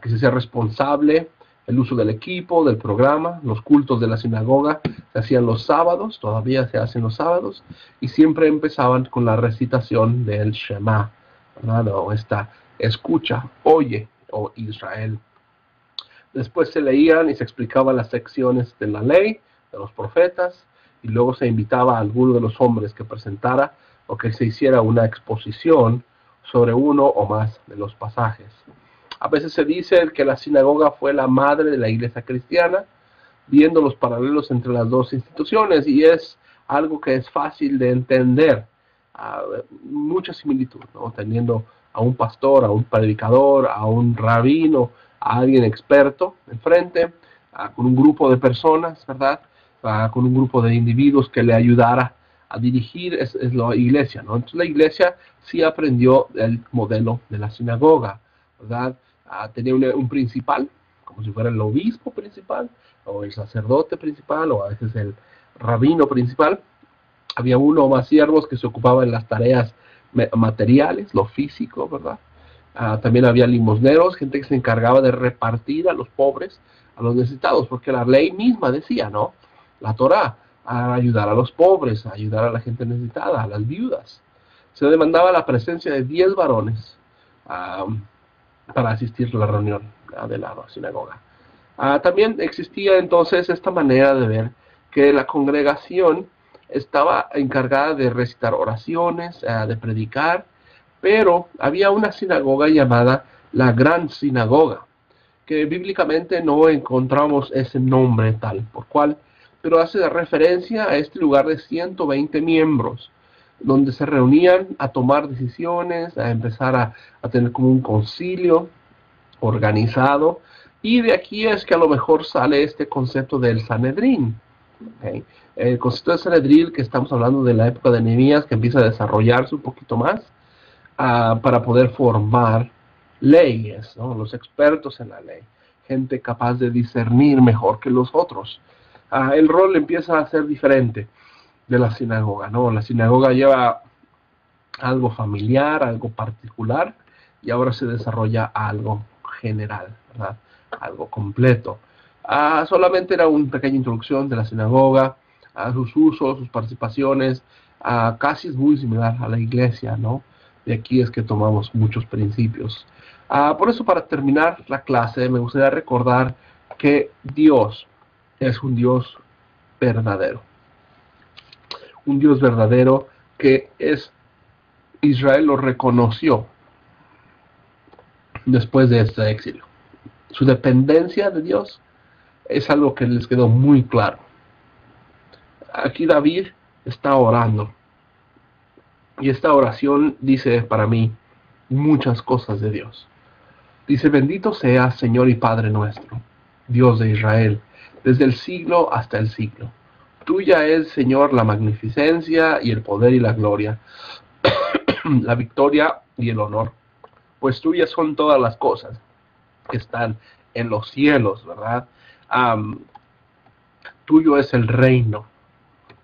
que se hacía responsable el uso del equipo, del programa. Los cultos de la sinagoga se hacían los sábados, todavía se hacen los sábados, y siempre empezaban con la recitación del Shema, ¿verdad? O esta escucha, oye, oh Israel. Después se leían y se explicaban las secciones de la ley, de los profetas, y luego se invitaba a alguno de los hombres que presentara o que se hiciera una exposición sobre uno o más de los pasajes. A veces se dice que la sinagoga fue la madre de la iglesia cristiana, viendo los paralelos entre las dos instituciones, y es algo que es fácil de entender, mucha similitud, ¿no? Teniendo a un pastor, a un predicador, a un rabino, a alguien experto enfrente, con un grupo de personas, ¿verdad? Con un grupo de individuos que le ayudara a dirigir es la iglesia, ¿no? Entonces la iglesia sí aprendió el modelo de la sinagoga, ¿verdad? Tenía un principal, como si fuera el obispo principal, o el sacerdote principal, o a veces el rabino principal. Había uno o más siervos que se ocupaban en las tareas materiales, lo físico, ¿verdad? También había limosneros, gente que se encargaba de repartir a los pobres, a los necesitados, porque la ley misma decía, ¿no? La Torá, a ayudar a los pobres, a ayudar a la gente necesitada, a las viudas. Se demandaba la presencia de 10 varones para asistir a la reunión de la sinagoga. También existía entonces esta manera de ver que la congregación estaba encargada de recitar oraciones, de predicar, pero había una sinagoga llamada la Gran Sinagoga, que bíblicamente no encontramos ese nombre tal por cual, pero hace referencia a este lugar de 120 miembros, donde se reunían a tomar decisiones, a empezar a tener como un concilio organizado, y de aquí es que a lo mejor sale este concepto del Sanedrín. ¿Okay? El concepto del Sanedrín, que estamos hablando de la época de Nehemías, que empieza a desarrollarse un poquito más, para poder formar leyes, ¿no? Los expertos en la ley, gente capaz de discernir mejor que los otros. El rol empieza a ser diferente de la sinagoga, ¿no? La sinagoga lleva algo familiar, algo particular, y ahora se desarrolla algo general, ¿verdad? Algo completo. Solamente era una pequeña introducción de la sinagoga, a sus usos, sus participaciones, casi es muy similar a la iglesia, ¿no? De aquí es que tomamos muchos principios. Por eso, para terminar la clase, me gustaría recordar que Dios es un Dios verdadero. Un Dios verdadero que Israel lo reconoció después de este exilio. Su dependencia de Dios es algo que les quedó muy claro. Aquí David está orando. Y esta oración dice para mí muchas cosas de Dios. Dice: bendito seas, Señor y Padre nuestro, Dios de Israel, desde el siglo hasta el siglo. Tuya es, Señor, la magnificencia y el poder y la gloria, la victoria y el honor. Pues tuyas son todas las cosas que están en los cielos, ¿verdad? Tuyo es el reino.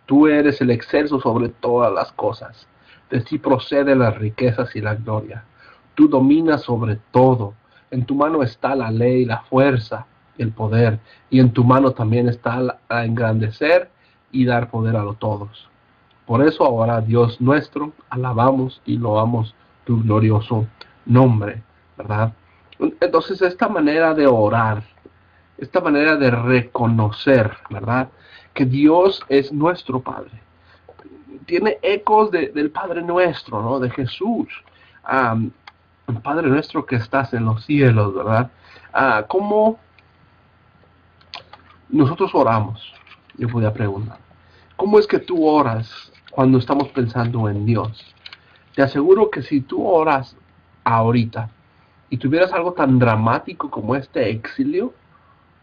Tú eres el excelso sobre todas las cosas. De ti proceden las riquezas y la gloria. Tú dominas sobre todo. En tu mano está la ley, la fuerza, el poder. Y en tu mano también está a engrandecer y dar poder a todos. Por eso ahora, Dios nuestro, alabamos y loamos tu glorioso nombre, ¿verdad? Entonces, esta manera de orar, esta manera de reconocer, ¿verdad?, que Dios es nuestro Padre, tiene ecos del Padre nuestro, ¿no?, de Jesús. Padre nuestro que estás en los cielos, ¿verdad? ¿Cómo nosotros oramos? Yo podría preguntar, ¿cómo es que tú oras cuando estamos pensando en Dios? Te aseguro que si tú oras ahorita y tuvieras algo tan dramático como este exilio,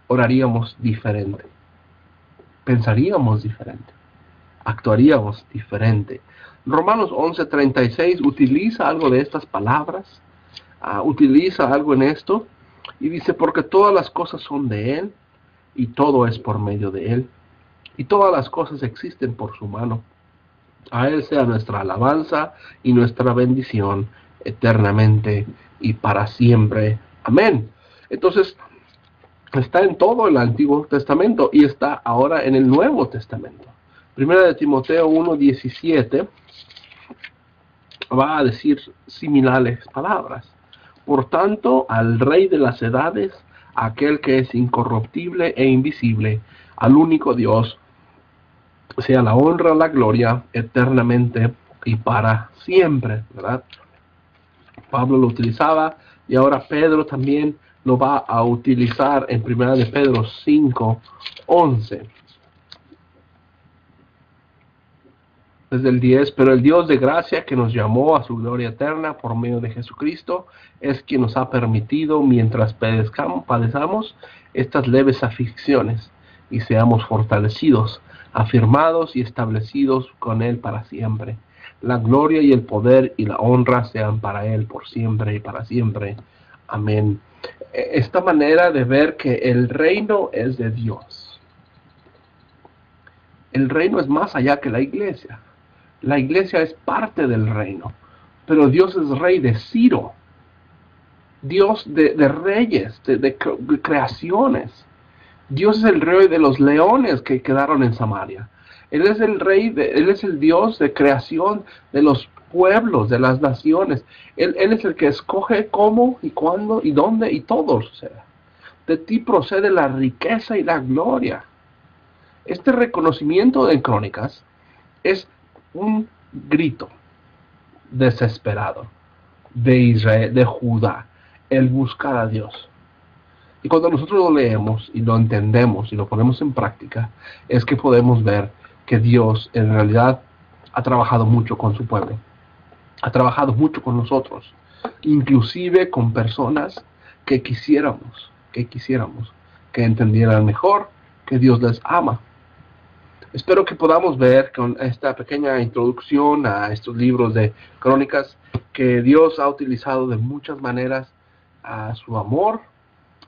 oraríamos diferente, pensaríamos diferente, actuaríamos diferente. Romanos 11:36 utiliza algo de estas palabras, utiliza algo en esto, y dice: porque todas las cosas son de Él, y todo es por medio de Él, y todas las cosas existen por su mano. A Él sea nuestra alabanza y nuestra bendición eternamente y para siempre. Amén. Entonces, está en todo el Antiguo Testamento y está ahora en el Nuevo Testamento. Primera de Timoteo 1:17 va a decir similares palabras. Por tanto, al Rey de las edades, aquel que es incorruptible e invisible, al único Dios, sea la honra, la gloria, eternamente y para siempre, ¿verdad? Pablo lo utilizaba y ahora Pedro también lo va a utilizar en 1 de Pedro 5:11. Desde el 10, pero el Dios de gracia que nos llamó a su gloria eterna por medio de Jesucristo es quien nos ha permitido, mientras padezamos estas leves aflicciones, y seamos fortalecidos, afirmados y establecidos con Él para siempre. La gloria y el poder y la honra sean para Él por siempre y para siempre. Amén. Esta manera de ver que el reino es de Dios. El reino es más allá que la iglesia. La iglesia es parte del reino, pero Dios es rey de Ciro, Dios de reyes, de creaciones. Dios es el rey de los leones que quedaron en Samaria. Él es el rey, Él es el Dios de creación de los pueblos, de las naciones. Él es el que escoge cómo y cuándo y dónde y todo sucede. De ti procede la riqueza y la gloria. Este reconocimiento en Crónicas es un grito desesperado de Israel, de Judá, el buscar a Dios. Y cuando nosotros lo leemos y lo entendemos y lo ponemos en práctica, es que podemos ver que Dios en realidad ha trabajado mucho con su pueblo, ha trabajado mucho con nosotros, inclusive con personas que quisiéramos que entendieran mejor que Dios les ama. Espero que podamos ver con esta pequeña introducción a estos libros de Crónicas que Dios ha utilizado de muchas maneras a su amor.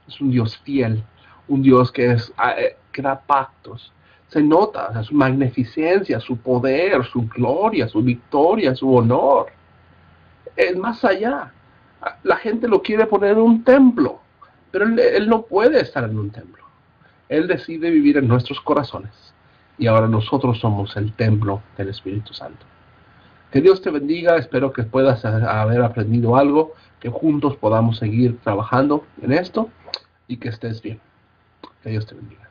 Es un Dios fiel, un Dios que da pactos. Se nota, o sea, su magnificencia, su poder, su gloria, su victoria, su honor. Es más allá. La gente lo quiere poner en un templo, pero él no puede estar en un templo. Él decide vivir en nuestros corazones. Y ahora nosotros somos el templo del Espíritu Santo. Que Dios te bendiga, espero que puedas haber aprendido algo, que juntos podamos seguir trabajando en esto y que estés bien. Que Dios te bendiga.